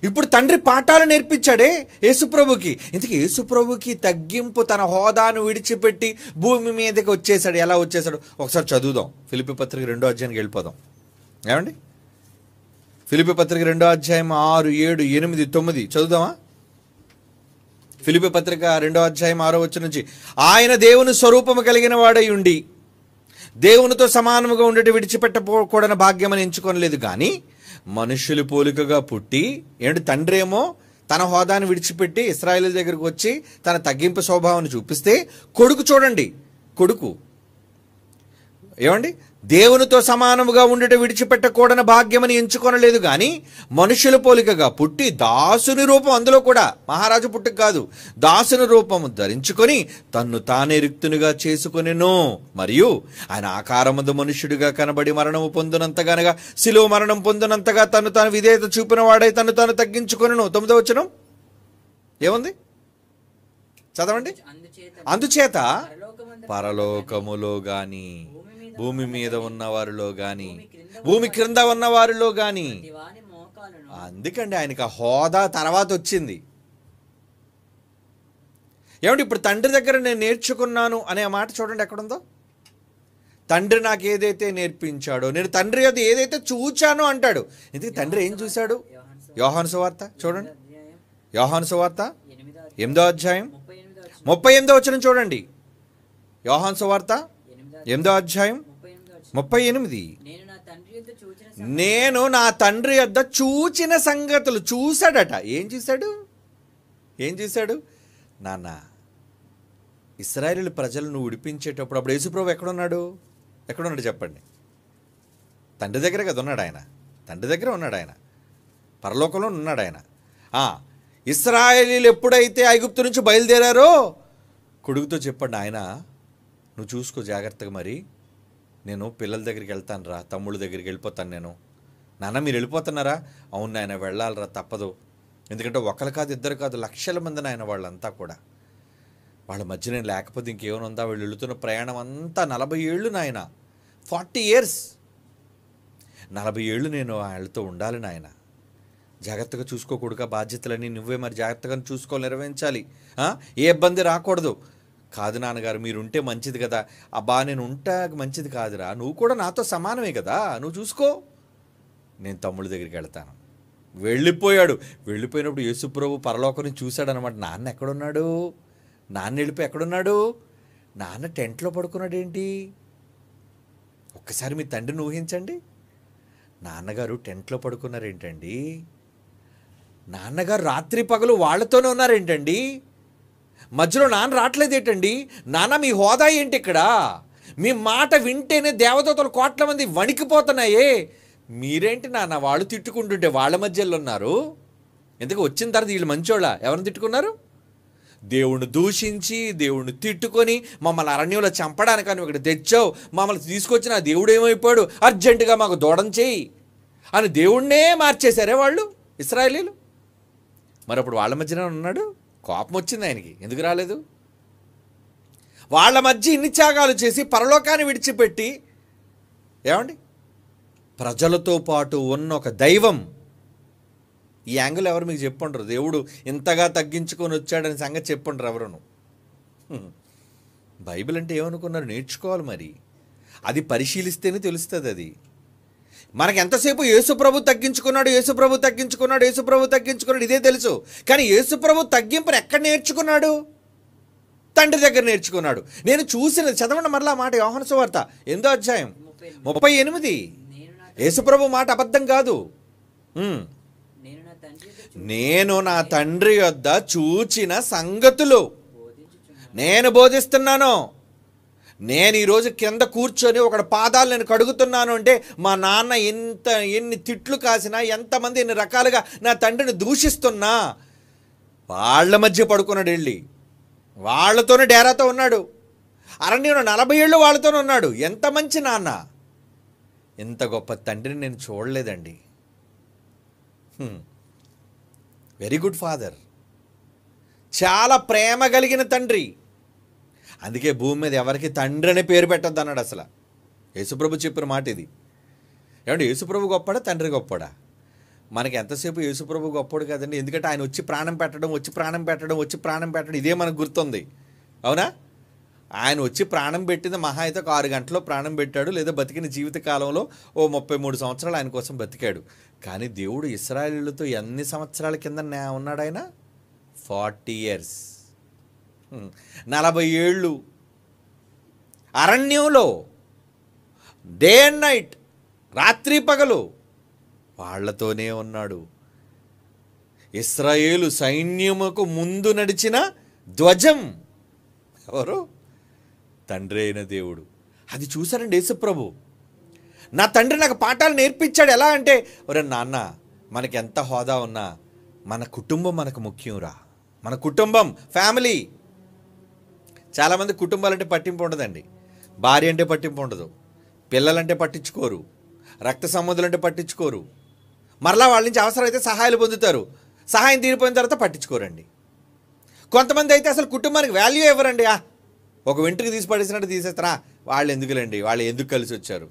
ఇప్పుడు తండ్రి పాఠాలు నేర్పించాడే యేసుప్రభుకి. ఇంతకీ యేసుప్రభుకి తగ్గింపు, తన హోదాను విడిచిపెట్టి భూమి మీదకి వచ్చేసాడు. ఎలా వచ్చేసాడు ఒకసారి చదువుదాం. ఫిలిప్పీ పత్రిక 2వ అధ్యాయానికి వెళ్ళిపోదాం. ఏమండి? ఫిలిప్పీ పత్రిక 2వ అధ్యాయం 6, 7, 8, 9 చదువుదామా? ఫిలిప్పీ పత్రిక 2వ అధ్యాయం 6వ వచనం నుంచి, ఆయన దేవుని స్వరూపము కలిగిన వాడై ఉండి దేవునితో సమానముగా ఉండేటి విడిచిపెట్టకూడని భాగ్యమని ఎంచుకోనలేదు, కానీ మనుష్యులు పోలికగా పుట్టి, ఏంటి తండ్రి ఏమో తన హోదాను విడిచిపెట్టి ఇశ్రాయేలు దగ్గరకు వచ్చి తన తగ్గింపు స్వభావాన్ని చూపిస్తే, కొడుకు చూడండి, కొడుకు ఏమండి, దేవునితో సమానముగా ఉండేట విడిచిపెట్టకూడని భాగ్యమని ఎంచుకొనలేదు, కానీ మనుషుల పోలికగా పుట్టి దాసుని రూపం, అందులో కూడా మహారాజు పుట్టుక కాదు, దాసుని రూపము ధరించుకొని తన్ను తానే రిక్తునిగా చేసుకొనెను. మరియు ఆయన ఆకారమందు మనుష్యుడిగా కనబడి మరణము పొందినంతగానగా, శిలువ మరణం పొందినంతగా తను తాను విధేయత చూపిన వాడై తను తాను తగ్గించుకొనెను. 9వ వచనం ఏముంది చదవండి. అందుచేత పరలోకములో గాని, భూమి మీద ఉన్న వారిలో గాని, భూమి క్రింద ఉన్న వారిలో గాని, అందుకండి ఆయనకి ఆ హోదా తర్వాత వచ్చింది. ఏమంటే ఇప్పుడు తండ్రి దగ్గర నేను నేర్చుకున్నాను అనే మాట చూడండి ఎక్కడుందో. తండ్రి నాకు ఏదైతే నేర్పించాడో, నేను తండ్రి అది ఏదైతే చూచానో అంటాడు. ఎందుకు తండ్రి ఏం చూశాడు? యోహాను సువార్త చూడండి. యోహాను సువార్త 8వ అధ్యాయం 38వ వచనం చూడండి. యోహాను సువార్త 8వ అధ్యాయం 38. నేను నా తండ్రి యొద్ద చూచిన సంగతులు. చూశాడట. ఏం చూశాడు? ఏం చూశాడు? నాన్న, ఇశ్రాయేలు ప్రజలను విడిపించేటప్పుడు అప్పుడు యేసుప్రభు ఎక్కడున్నాడు? ఎక్కడున్నాడు చెప్పండి? తండ్రి దగ్గరే కదా ఉన్నాడు ఆయన. తండ్రి దగ్గర ఉన్నాడు ఆయన, పరలోకంలో ఉన్నాడు ఆయన. ఇశ్రాయేలీలు ఎప్పుడైతే ఐగుప్తు నుంచి బయలుదేరారో కొడుకుతో చెప్పండి, ఆయన నువ్వు చూసుకో జాగ్రత్తగా, మరి నేను పిల్లల దగ్గరికి వెళ్తాను రా, తమ్ముళ్ళ దగ్గరికి వెళ్ళిపోతాను నేను. నాన్న మీరు వెళ్ళిపోతున్నారా? అవును నాయన వెళ్ళాలిరా, తప్పదు. ఎందుకంటే ఒకరు కాదు, ఇద్దరు కాదు, లక్షల మంది నాయన వాళ్ళంతా కూడా. వాళ్ళ మధ్య నేను లేకపోతే ఇంకేమైనా ఉందా? వీళ్ళు వెళుతున్న ప్రయాణం అంతా 40 ఏళ్ళు నాయన, 40 ఇయర్స్, 40 ఏళ్ళు నేను వాళ్ళతో ఉండాలి నాయన. జాగ్రత్తగా చూసుకోకూడక బాధ్యతలన్నీ నువ్వే మరి జాగ్రత్తగా చూసుకోవాలి, నిర్వహించాలి. ఏ ఇబ్బంది రాకూడదు. కాదు నాన్నగారు, మీరుంటే మంచిది కదా. అబ్బా నేను ఉంటా మంచిది కాదురా, నువ్వు కూడా నాతో సమానమే కదా, నువ్వు చూసుకో. నేను తమ్ముడి దగ్గరికి వెళ్తాను. వెళ్ళిపోయాడు. వెళ్ళిపోయినప్పుడు యేసుప్రభు పరలోకం నుంచి చూశాడనమాట. నాన్న ఎక్కడున్నాడు? నాన్న వెళ్ళిపోయి ఎక్కడున్నాడు? నాన్న టెంట్లో పడుకున్నాడు ఏంటి? ఒక్కసారి మీ తండ్రిని ఊహించండి. నాన్నగారు టెంట్లో పడుకున్నారేంటండి? నాన్నగారు రాత్రి పగలు వాళ్ళతోనే ఉన్నారేంటండి? మధ్యలో నాన్న రావట్లేదేంటండి? నాన్న మీ హోదా ఏంటి ఇక్కడ? మీ మాట వింటేనే దేవదూతలు కోట్ల మంది వణికిపోతున్నాయే. మీరేంటి నాన్న వాళ్ళు తిట్టుకుంటుంటే వాళ్ళ మధ్యలో ఉన్నారు? ఎందుకు వచ్చిన తర్వాత వీళ్ళు మంచోళ్ళ? ఎవరిని తిట్టుకున్నారు? దేవుణ్ణి దూషించి దేవుణ్ణి తిట్టుకొని మమ్మల్ని అరణ్యంలో చంపడానికి అని ఇక్కడ తెచ్చావు, మమ్మల్ని తీసుకొచ్చిన దేవుడు ఏమైపోయాడు, అర్జెంటుగా మాకు దూడం చేయి అని దేవుణ్ణే మార్చేశారే వాళ్ళు ఇశ్రాయేలీలు. మరి అప్పుడు వాళ్ళ మధ్యనే ఉన్నాడు. కోపం వచ్చింది ఆయనకి, ఎందుకు రాలేదు? వాళ్ళ మధ్య ఇన్ని త్యాగాలు చేసి పరలోకాన్ని విడిచిపెట్టి ఏమండి ప్రజలతో పాటు ఉన్న ఒక దైవం, ఈ యాంగిల్ ఎవరు మీకు చెప్పుండ్రు? దేవుడు ఇంతగా తగ్గించుకొని వచ్చాడని సంగతి చెప్పుండ్రు ఎవరును. బైబిల్ అంటే ఏమనుకున్నారు? నేర్చుకోవాలి మరి, అది పరిశీలిస్తేనే తెలుస్తుంది. అది మనకు ఎంతసేపు యేసుప్రభు తగ్గించుకున్నాడు, యేసుప్రభు తగ్గించుకున్నాడు, యేసుప్రభు తగ్గించుకున్నాడు ఇదే తెలుసు. కానీ యేసుప్రభు తగ్గింపుని ఎక్కడ నేర్చుకున్నాడు? తండ్రి దగ్గర నేర్చుకున్నాడు. నేను చూసినది చదవండి మరలా మాట, యోహాను సువార్త 8వ అధ్యాయం 38. యేసుప్రభు మాట అబద్ధం కాదు. నేను నా తండ్రి యొద్ద చూచిన సంగతులు నేను బోధిస్తున్నాను. నేను ఈరోజు కింద కూర్చొని ఒకటి పాదాలు నేను కడుగుతున్నాను అంటే మా నాన్న ఎన్ని తిట్లు కాసినా, ఎంతమంది ఎన్ని రకాలుగా నా తండ్రిని దూషిస్తున్నా వాళ్ళ మధ్య పడుకున్నాడు. వెళ్ళి వాళ్ళతోనే డేరాతో ఉన్నాడు. అరణ్యంలో 40 ఏళ్ళు వాళ్ళతోనే ఉన్నాడు. ఎంత మంచి నాన్న, ఎంత గొప్ప తండ్రిని నేను చూడలేదండి. వెరీ గుడ్ ఫాదర్, చాలా ప్రేమ కలిగిన తండ్రి. అందుకే భూమి మీద ఎవరికి తండ్రి అనే పేరు పెట్టద్దు అన్నాడు. అసలు యేసుప్రభు చెప్పిన మాట ఇది. ఏమంటే యేసుప్రభు గొప్పడా, తండ్రి గొప్పడా? మనకి ఎంతసేపు యేసుప్రభు గొప్పడు కదండి. ఎందుకంటే ఆయన వచ్చి ప్రాణం పెట్టడం ఇదే మనకు గుర్తుంది. అవునా? ఆయన వచ్చి ప్రాణం పెట్టింది మహా అయితే 6 గంటల్లో ప్రాణం పెట్టాడు, లేదా బతికిన జీవిత కాలంలో 33 సంవత్సరాలు ఆయన కోసం బతికాడు. కానీ దేవుడు ఇశ్రాయేలీయులతో ఎన్ని సంవత్సరాల కింద ఉన్నాడు ఆయన? 40 ఇయర్స్, 40 ఏళ్ళు అరణ్యంలో, డే అండ్ నైట్, రాత్రి పగలు వాళ్లతోనే ఉన్నాడు. ఇశ్రాయేలు సైన్యముకు ముందు నడిచిన ధ్వజం ఎవరు? తండ్రి అయిన దేవుడు. అది చూశారండి యేసుప్రభు. నా తండ్రి నాకు పాఠాలు నేర్పించాడు. ఎలా అంటే, ఒరే నాన్న, మనకి ఎంత హోదా ఉన్నా మన కుటుంబం మనకు ముఖ్యంరా. మన కుటుంబం, ఫ్యామిలీ. చాలామంది కుటుంబాలంటే పట్టింపు ఉండదండి. భార్య అంటే పట్టింపు ఉండదు, పిల్లలంటే పట్టించుకోరు, రక్త సంబంధులు అంటే పట్టించుకోరు. మరలా వాళ్ళ నుంచి అవసరమైతే సహాయాలు పొందుతారు, సహాయం తీరిపోయిన తర్వాత పట్టించుకోరండి. కొంతమంది అయితే అసలు కుటుంబానికి వాల్యూ ఇవ్వరండి. ఒక వెంట్రుకి తీసి పడేసినట్టు తీసేస్తారా, వాళ్ళు ఎందుకులేండి, వాళ్ళు ఎందుకు కలిసి వచ్చారు.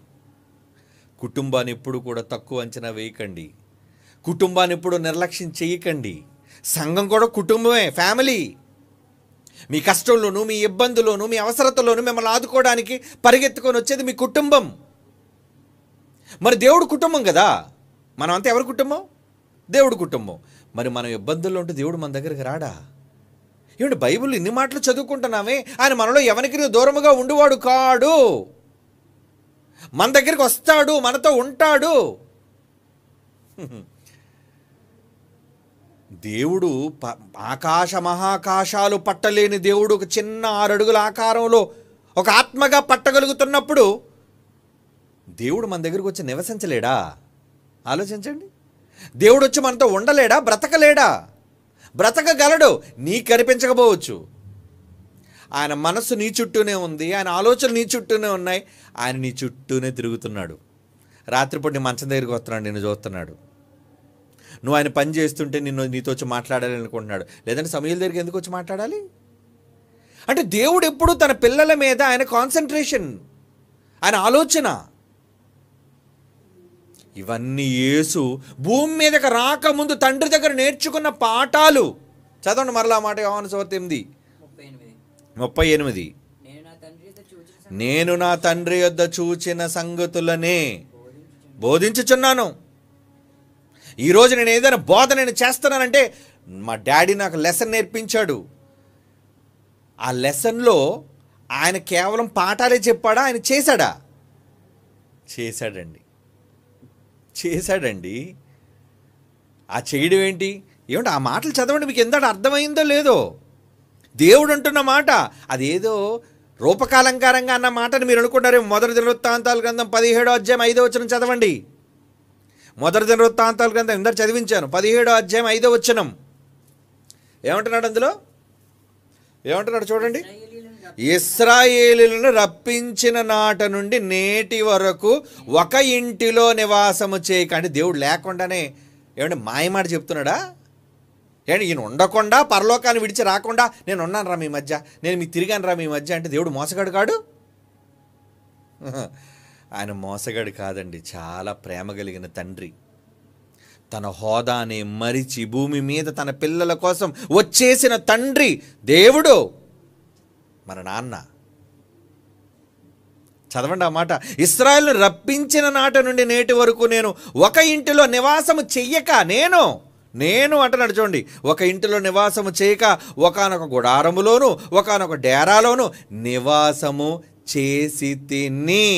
కుటుంబాన్ని ఎప్పుడు కూడా తక్కువ అంచనా వేయకండి, కుటుంబాన్ని ఎప్పుడు నిర్లక్ష్యం చేయకండి. సంఘం కూడా కుటుంబమే, ఫ్యామిలీ. మీ కష్టంలోనూ, మీ ఇబ్బందుల్లోనూ, మీ అవసరతలోనూ మిమ్మల్ని ఆదుకోవడానికి పరిగెత్తుకొని వచ్చేది మీ కుటుంబం. మరి దేవుడు కుటుంబం కదా. మనం అంతా ఎవరి కుటుంబం? దేవుడు కుటుంబం. మరి మనం ఇబ్బందుల్లో ఉంటే దేవుడు మన దగ్గరికి రాడా? ఏమిటి బైబిల్ ఇన్ని మాటలు చదువుకుంటున్నామే, ఆయన మనలో ఎవరికి దూరముగా ఉండువాడు కాడు. మన దగ్గరికి వస్తాడు, మనతో ఉంటాడు. దేవుడు ఆకాశ మహాకాశాలు పట్టలేని దేవుడు ఒక చిన్న 6 అడుగుల ఆకారంలో ఒక ఆత్మగా పట్టగలుగుతున్నప్పుడు దేవుడు మన దగ్గరకు వచ్చి నివసించలేడా? ఆలోచించండి. దేవుడు వచ్చి మనతో ఉండలేడా? బ్రతకలేడా? బ్రతకగలడు. నీ కనిపించకపోవచ్చు, ఆయన మనస్సు నీ చుట్టూనే ఉంది, ఆయన ఆలోచనలు నీ చుట్టూనే ఉన్నాయి, ఆయన నీ చుట్టూనే తిరుగుతున్నాడు. రాత్రిపూట నీ మంచం దగ్గరికి వస్తున్నాడు, నిన్ను చూస్తున్నాడు. నువ్వు ఆయన పని చేస్తుంటే నీతో వచ్చి మాట్లాడాలి అనుకుంటున్నాడు. లేదంటే సమయాల దగ్గరికి ఎందుకు వచ్చి మాట్లాడాలి? అంటే దేవుడు ఎప్పుడు తన పిల్లల మీద ఆయన కాన్సన్ట్రేషన్, ఆయన ఆలోచన. ఇవన్నీ యేసు భూమి మీదకి రాకముందు తండ్రి దగ్గర నేర్చుకున్న పాఠాలు. చదవండి మరలా మాట, యోహాను సువార్త 8:38. నేను నా తండ్రి యొద్ద చూచిన సంగతులనే బోధించుచున్నాను. ఈరోజు నేను ఏదైనా బోధ నేను చేస్తున్నానంటే మా డాడీ నాకు లెసన్ నేర్పించాడు. ఆ లెసన్లో ఆయన కేవలం పాఠాలే చెప్పాడా, ఆయన చేశాడా? చేశాడండి. ఆ చేయడం ఏంటి? ఏమంటే ఆ మాటలు చదవండి, మీకు ఎంత అర్థమైందో లేదో. దేవుడు అంటున్న మాట అదేదో రూపకాలంకారంగా అన్న మాటని మీరు అనుకుంటారేమో. మొదటి దినవృత్తాంతాల గ్రంథం 17:5 చదవండి. మొదటి దినవృత్తాంతాల గ్రంథం ఇందరు చదివించాను, 17:5 ఏమంటున్నాడు అందులో? ఏమంటున్నాడు చూడండి. ఇశ్రాయేలులను రప్పించిన నాట నుండి నేటి వరకు ఒక ఇంటిలో నివాసము చేయక. అంటే దేవుడు లేకుండానే ఏమంటే మాయమాట చెప్తున్నాడా? ఏంటి ఈయన ఉండకుండా పరలోకాన్ని విడిచి రాకుండా నేను ఉన్నాను రా మీ మధ్య, నేను మీకు తిరిగాను రా మీ మధ్య అంటే దేవుడు మోసగాడు కాడు? ఆయన మోసగాడు కాదండి, చాలా ప్రేమ కలిగిన తండ్రి. తన హోదాని మరిచి భూమి మీద తన పిల్లల కోసం వచ్చేసిన తండ్రి దేవుడు, మన నాన్న. చదవండి ఆ మాట. ఇశ్రాయేలును రప్పించిన నాట నుండి నేటి వరకు నేను ఒక ఇంటిలో నివాసము చెయ్యక, నేను అంటున్నాడు చూడండి, ఒక ఇంటిలో నివాసము చేయక ఒకానొక గుడారములోను ఒకానొక డేరాలోను నివాసము చేసి తిని.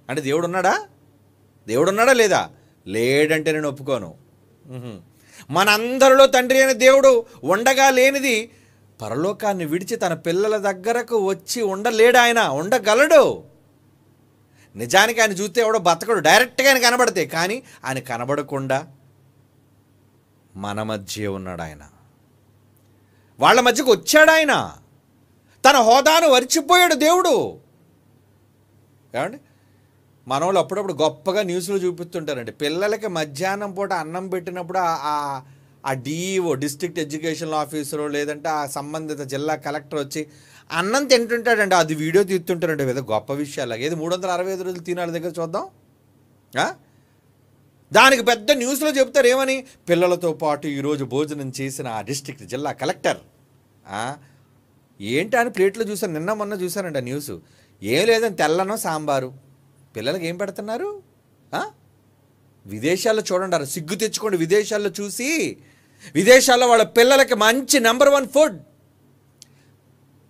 అంటే దేవుడు ఉన్నాడా లేదా? లేడంటే నేను ఒప్పుకోను. మనందరిలో తండ్రి అయిన దేవుడు ఉండగా లేనిది పరలోకాన్ని విడిచి తన పిల్లల దగ్గరకు వచ్చి ఉండలేడు. ఆయన ఉండగలడు. నిజానికి ఆయన చూస్తే ఎవడో బతకడు, డైరెక్ట్గా ఆయన కనబడితే. కానీ ఆయన కనబడకుండా మన మధ్య ఉన్నాడు. ఆయన వాళ్ళ మధ్యకు వచ్చాడు. ఆయన తన హోదాను వరిచిపోయాడు దేవుడు. ఏమండి, మనోళ్ళు అప్పుడప్పుడు గొప్పగా న్యూస్లో చూపిస్తుంటారండి. పిల్లలకి మధ్యాహ్నం పూట అన్నం పెట్టినప్పుడు ఆ డిఈఓ, డిస్ట్రిక్ట్ ఎడ్యుకేషన్ ఆఫీసరు, లేదంటే ఆ సంబంధిత జిల్లా కలెక్టర్ వచ్చి అన్నం తింటుంటాడండి. అది వీడియో తీస్తుంటారండి. ఏదో గొప్ప విషయాలు. ఏది 365 రోజులు తినాలి దగ్గర చూద్దాం. దానికి పెద్ద న్యూస్లో చెప్తారు ఏమని, పిల్లలతో పాటు ఈరోజు భోజనం చేసిన ఆ డిస్ట్రిక్ట్ జిల్లా కలెక్టర్. ఏంటి అని ప్లేట్లో చూసాను, నిన్న మొన్న చూశానండి ఆ న్యూస్. ఏం లేదని తెల్లనో సాంబారు. పిల్లలకి ఏం పెడుతున్నారు? విదేశాల్లో చూడండి, సిగ్గు తెచ్చుకోండి. విదేశాల్లో చూసి, విదేశాల్లో వాళ్ళ పిల్లలకి మంచి నెంబర్ 1 ఫుడ్,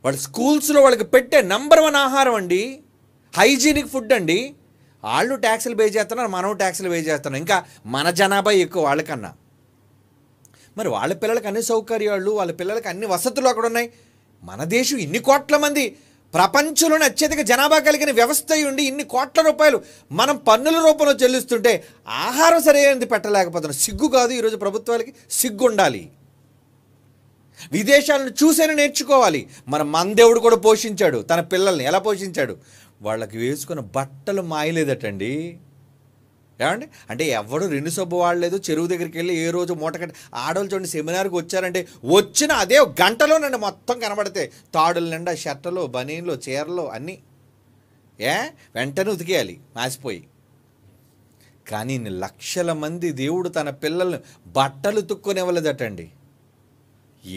వాళ్ళ స్కూల్స్లో వాళ్ళకి పెట్టే నెంబర్ 1 ఆహారం అండి, హైజీనిక్ ఫుడ్ అండి. వాళ్ళు ట్యాక్సులు పే చేస్తున్నారు, మనం ట్యాక్సులు పే చేస్తున్నాం. ఇంకా మన జనాభా ఎక్కువ వాళ్ళకన్నా. మరి వాళ్ళ పిల్లలకి అన్ని సౌకర్యాలు, వాళ్ళ పిల్లలకి అన్ని వసతులు అక్కడ ఉన్నాయి. మన దేశం ఇన్ని కోట్ల మంది, ప్రపంచంలోనే అత్యధిక జనాభా కలిగిన వ్యవస్థ ఉండి ఇన్ని కోట్ల రూపాయలు మనం పన్నుల రూపంలో చెల్లిస్తుంటే ఆహారం సరైనది పెట్టలేకపోతున్నాం. సిగ్గు కాదు? ఈరోజు ప్రభుత్వాలకి సిగ్గు ఉండాలి. విదేశాలను చూసైనా నేర్చుకోవాలి. మన దేవుడు కూడా పోషించాడు తన పిల్లల్ని. ఎలా పోషించాడు? వాళ్ళకి వేసుకున్న బట్టలు మాయలేదటండి. ఏమండి, అంటే ఎవడు 2 సబ్బు వాడలేదు. చెరువు దగ్గరికి వెళ్ళి ఏ రోజు మూటకట్టి ఆడవాళ్ళు చూడండి సెమినార్కి వచ్చారంటే వచ్చిన అదే గంటలోనండి మొత్తం కనబడితే తాడుల నిండా షర్టలు, బనీన్లు, చీరలు అన్నీ వెంటనే ఉతికేయాలి మాసిపోయి. కానీ ఇన్ని లక్షల మంది దేవుడు తన పిల్లల్ని బట్టలు తుక్కునివ్వలేదటండి.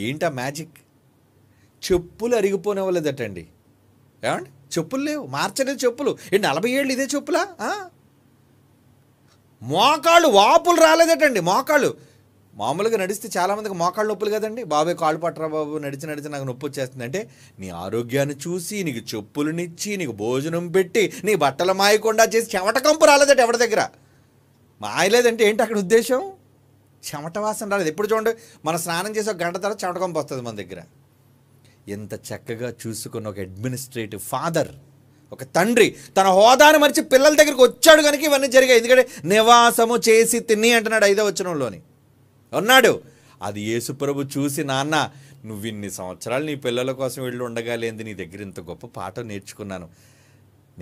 ఏంటా మ్యాజిక్? చెప్పులు అరిగిపోనివ్వలేదటండి. ఏమండి, చెప్పులు లేవు, మార్చలేదు చెప్పులు. 40 ఏళ్ళు ఇదే చెప్పులా? మోకాళ్ళు వాపులు రాలేదటండి. మోకాళ్ళు మామూలుగా నడిస్తే చాలామందికి మోకాళ్ళు నొప్పులు కదండి. బాబాయ్ కాళ్ళు పట్టరా బాబు, నడిచి నాకు నొప్పి వచ్చేస్తుంది అంటే, నీ ఆరోగ్యాన్ని చూసి నీకు చెప్పులనిచ్చి నీకు భోజనం పెట్టి నీ బట్టలు మాయకుండా చేసి చెమట కంపు రాలేదట ఎవరి దగ్గర. మాయలేదంటే ఏంటి అక్కడ ఉద్దేశం? చెమట వాసన రాలేదు. ఎప్పుడు చూడండి, మన స్నానం చేసి 1 గంట తర్వాత చెమట కంపు వస్తుంది మన దగ్గర. ఎంత చక్కగా చూసుకున్న ఒక అడ్మినిస్ట్రేటివ్ ఫాదర్, ఒక తండ్రి తన హోదాను మరిచి పిల్లల దగ్గరికి వచ్చాడు కనుక ఇవన్నీ జరిగాయి. ఎందుకంటే నివాసము చేసి తిని అంటున్నాడు 5వ వచనంలోని ఉన్నాడు. అది యేసుప్రభు చూసి, నాన్న నువ్వు ఇన్ని సంవత్సరాలు నీ పిల్లల కోసం వెళ్ళి ఉండగాలేంది, నీ దగ్గర ఇంత గొప్ప పాఠం నేర్చుకున్నాను,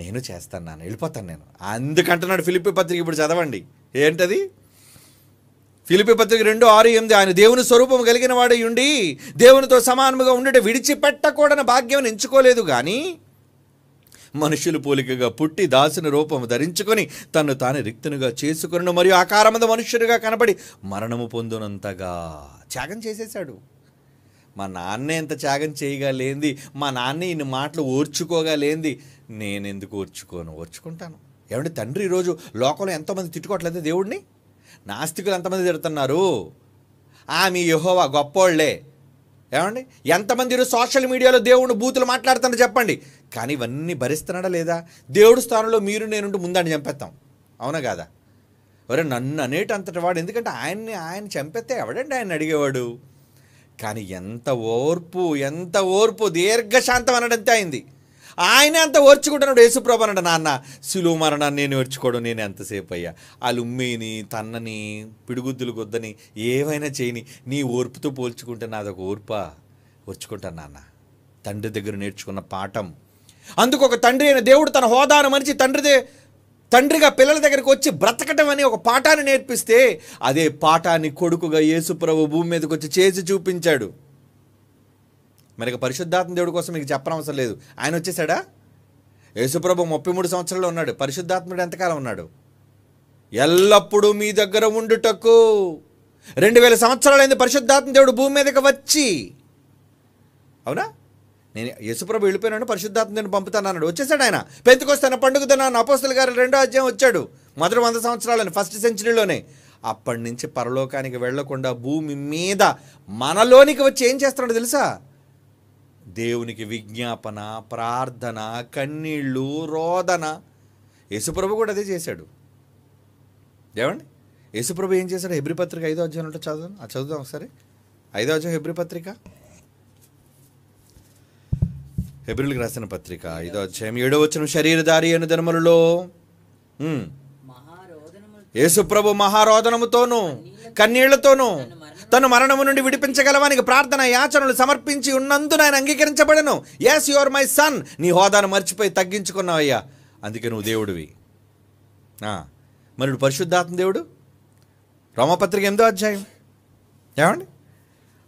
నేను చేస్తాను నాన్న, వెళ్ళిపోతాను నేను. అందుకంటున్నాడు ఫిలిప్పీ పత్రిక. ఇప్పుడు చదవండి ఏంటది, ఫిలిప్పీ పత్రిక 2:6-8 ఆయన దేవుని స్వరూపం కలిగిన వాడై ఉండి దేవునితో సమానముగా ఉండుట విడిచిపెట్టకూడని భాగ్యం ఎంచుకోలేదు కానీ మనుషులు పోలికగా పుట్టి దాసుని రూపము ధరించుకొని తను తాను రిక్తునిగా చేసుకుని మరియు ఆకారమంద మనుష్యుడిగా కనబడి మరణము పొందునంతగా త్యాగం చేసేశాడు. మా నాన్నే ఎంత త్యాగం చేయగలేంది, మా నాన్నే ఇన్ని మాటలు ఓర్చుకోగలేంది, నేనెందుకు ఓర్చుకుంటాను. ఏమంటే తండ్రి ఈరోజు లోకంలో ఎంతోమంది తిట్టుకోవట్లేదు దేవుడిని. నాస్తికులు ఎంతమంది తిడుతున్నారు, మీ యెహోవా గొప్పోళ్లే. ఏమండి ఎంతమంది ఈరోజు సోషల్ మీడియాలో దేవుడిని బూతులు మాట్లాడుతున్నారు చెప్పండి. కానీ ఇవన్నీ భరిస్తున్నాడా లేదా? దేవుడి స్థానంలో మీరు నేనుంటూ ముందని చంపేస్తాం, అవునా కాదా? ఒరే నన్ను అనేటంతటి వాడు, ఎందుకంటే ఆయన చంపేస్తే ఎవడండి ఆయన అడిగేవాడు? కానీ ఎంత ఓర్పు దీర్ఘశాంతం అనడంతే అయింది. ఆయనే అంత ఓర్చుకుంటున్నాడు. యేసుప్రభు అన్నాడు, నాన్న సిలువ మరణాన్ని నేను ఓర్చుకోవడం నేను ఎంతసేపు అయ్యా, వాళ్ళు ఉమ్మేని తన్నని పిడుగుద్దులు కొద్దని ఏవైనా చేయని నీ ఓర్పుతో పోల్చుకుంటే నాదొక ఓర్చుకుంటాను నాన్న. తండ్రి దగ్గర నేర్చుకున్న పాఠం. అందుకు ఒక తండ్రి అయిన దేవుడు తన హోదాను మనిషి తండ్రిగా పిల్లల దగ్గరికి వచ్చి బ్రతకటం అని ఒక పాఠాన్ని నేర్పిస్తే అదే పాఠాన్ని కొడుకుగా యేసుప్రభు భూమి మీదకి వచ్చి చేసి చూపించాడు. మరి పరిశుద్ధాత్మ దేవుడి కోసం మీకు చెప్పనవసరం లేదు. ఆయన వచ్చేసాడా? యేసుప్రభు 33 సంవత్సరాలు ఉన్నాడు. పరిశుద్ధాత్ముడు ఎంతకాలం ఉన్నాడు? ఎల్లప్పుడూ మీ దగ్గర ఉండుటకు 2000 సంవత్సరాలైంది పరిశుద్ధాత్మ దేవుడు భూమి మీదకి వచ్చి. అవునా? నేను యేసుప్రభు వెళ్ళిపోయినాడు, పరిశుద్ధాత్మ దేవుని పంపుతాను అన్నాడు. వచ్చేసాడు ఆయన. పెంతెకొస్తే పండుగ దినాన అపోస్తలుల కార్యాలు 2వ అధ్యాయం వచ్చాడు. మొదటి 100 సంవత్సరాలని ఫస్ట్ సెంచరీలోనే. అప్పటి నుంచి పరలోకానికి వెళ్లకుండా భూమి మీద మనలోనికి వచ్చి ఏం చేస్తున్నాడు తెలుసా? దేవునికి విజ్ఞాపన, ప్రార్థన, కన్నీళ్ళు, రోదన. యేసుప్రభు కూడా అదే చేశాడు. ఏమండి యేసుప్రభు ఏం చేశాడు? హెబ్రీ పత్రిక 5వ అధ్యాయం అంటే చదువుదాం ఒకసారి. 5వ అధ్యాయం హెబ్రీ పత్రిక, హెబ్రీలకు రాసిన పత్రిక 5వ అధ్యాయం 7వ వచనం. శరీరధారి అయిన దినములలో యేసుప్రభు మహారోదనముతోనూ కన్నీళ్లతోనూ తను మరణము నుండి విడిపించగలవానికి ప్రార్థన యాచనలు సమర్పించి ఉన్నందున ఆయన అంగీకరించబడను. Yes you are my son. నీ హోదాను మర్చిపోయి తగ్గించుకున్నావయ్యా, అందుకే నువ్వు దేవుడివి. మరి పరిశుద్ధాత్మ దేవుడు. రోమపత్రిక 8వ అధ్యాయం. ఏమండి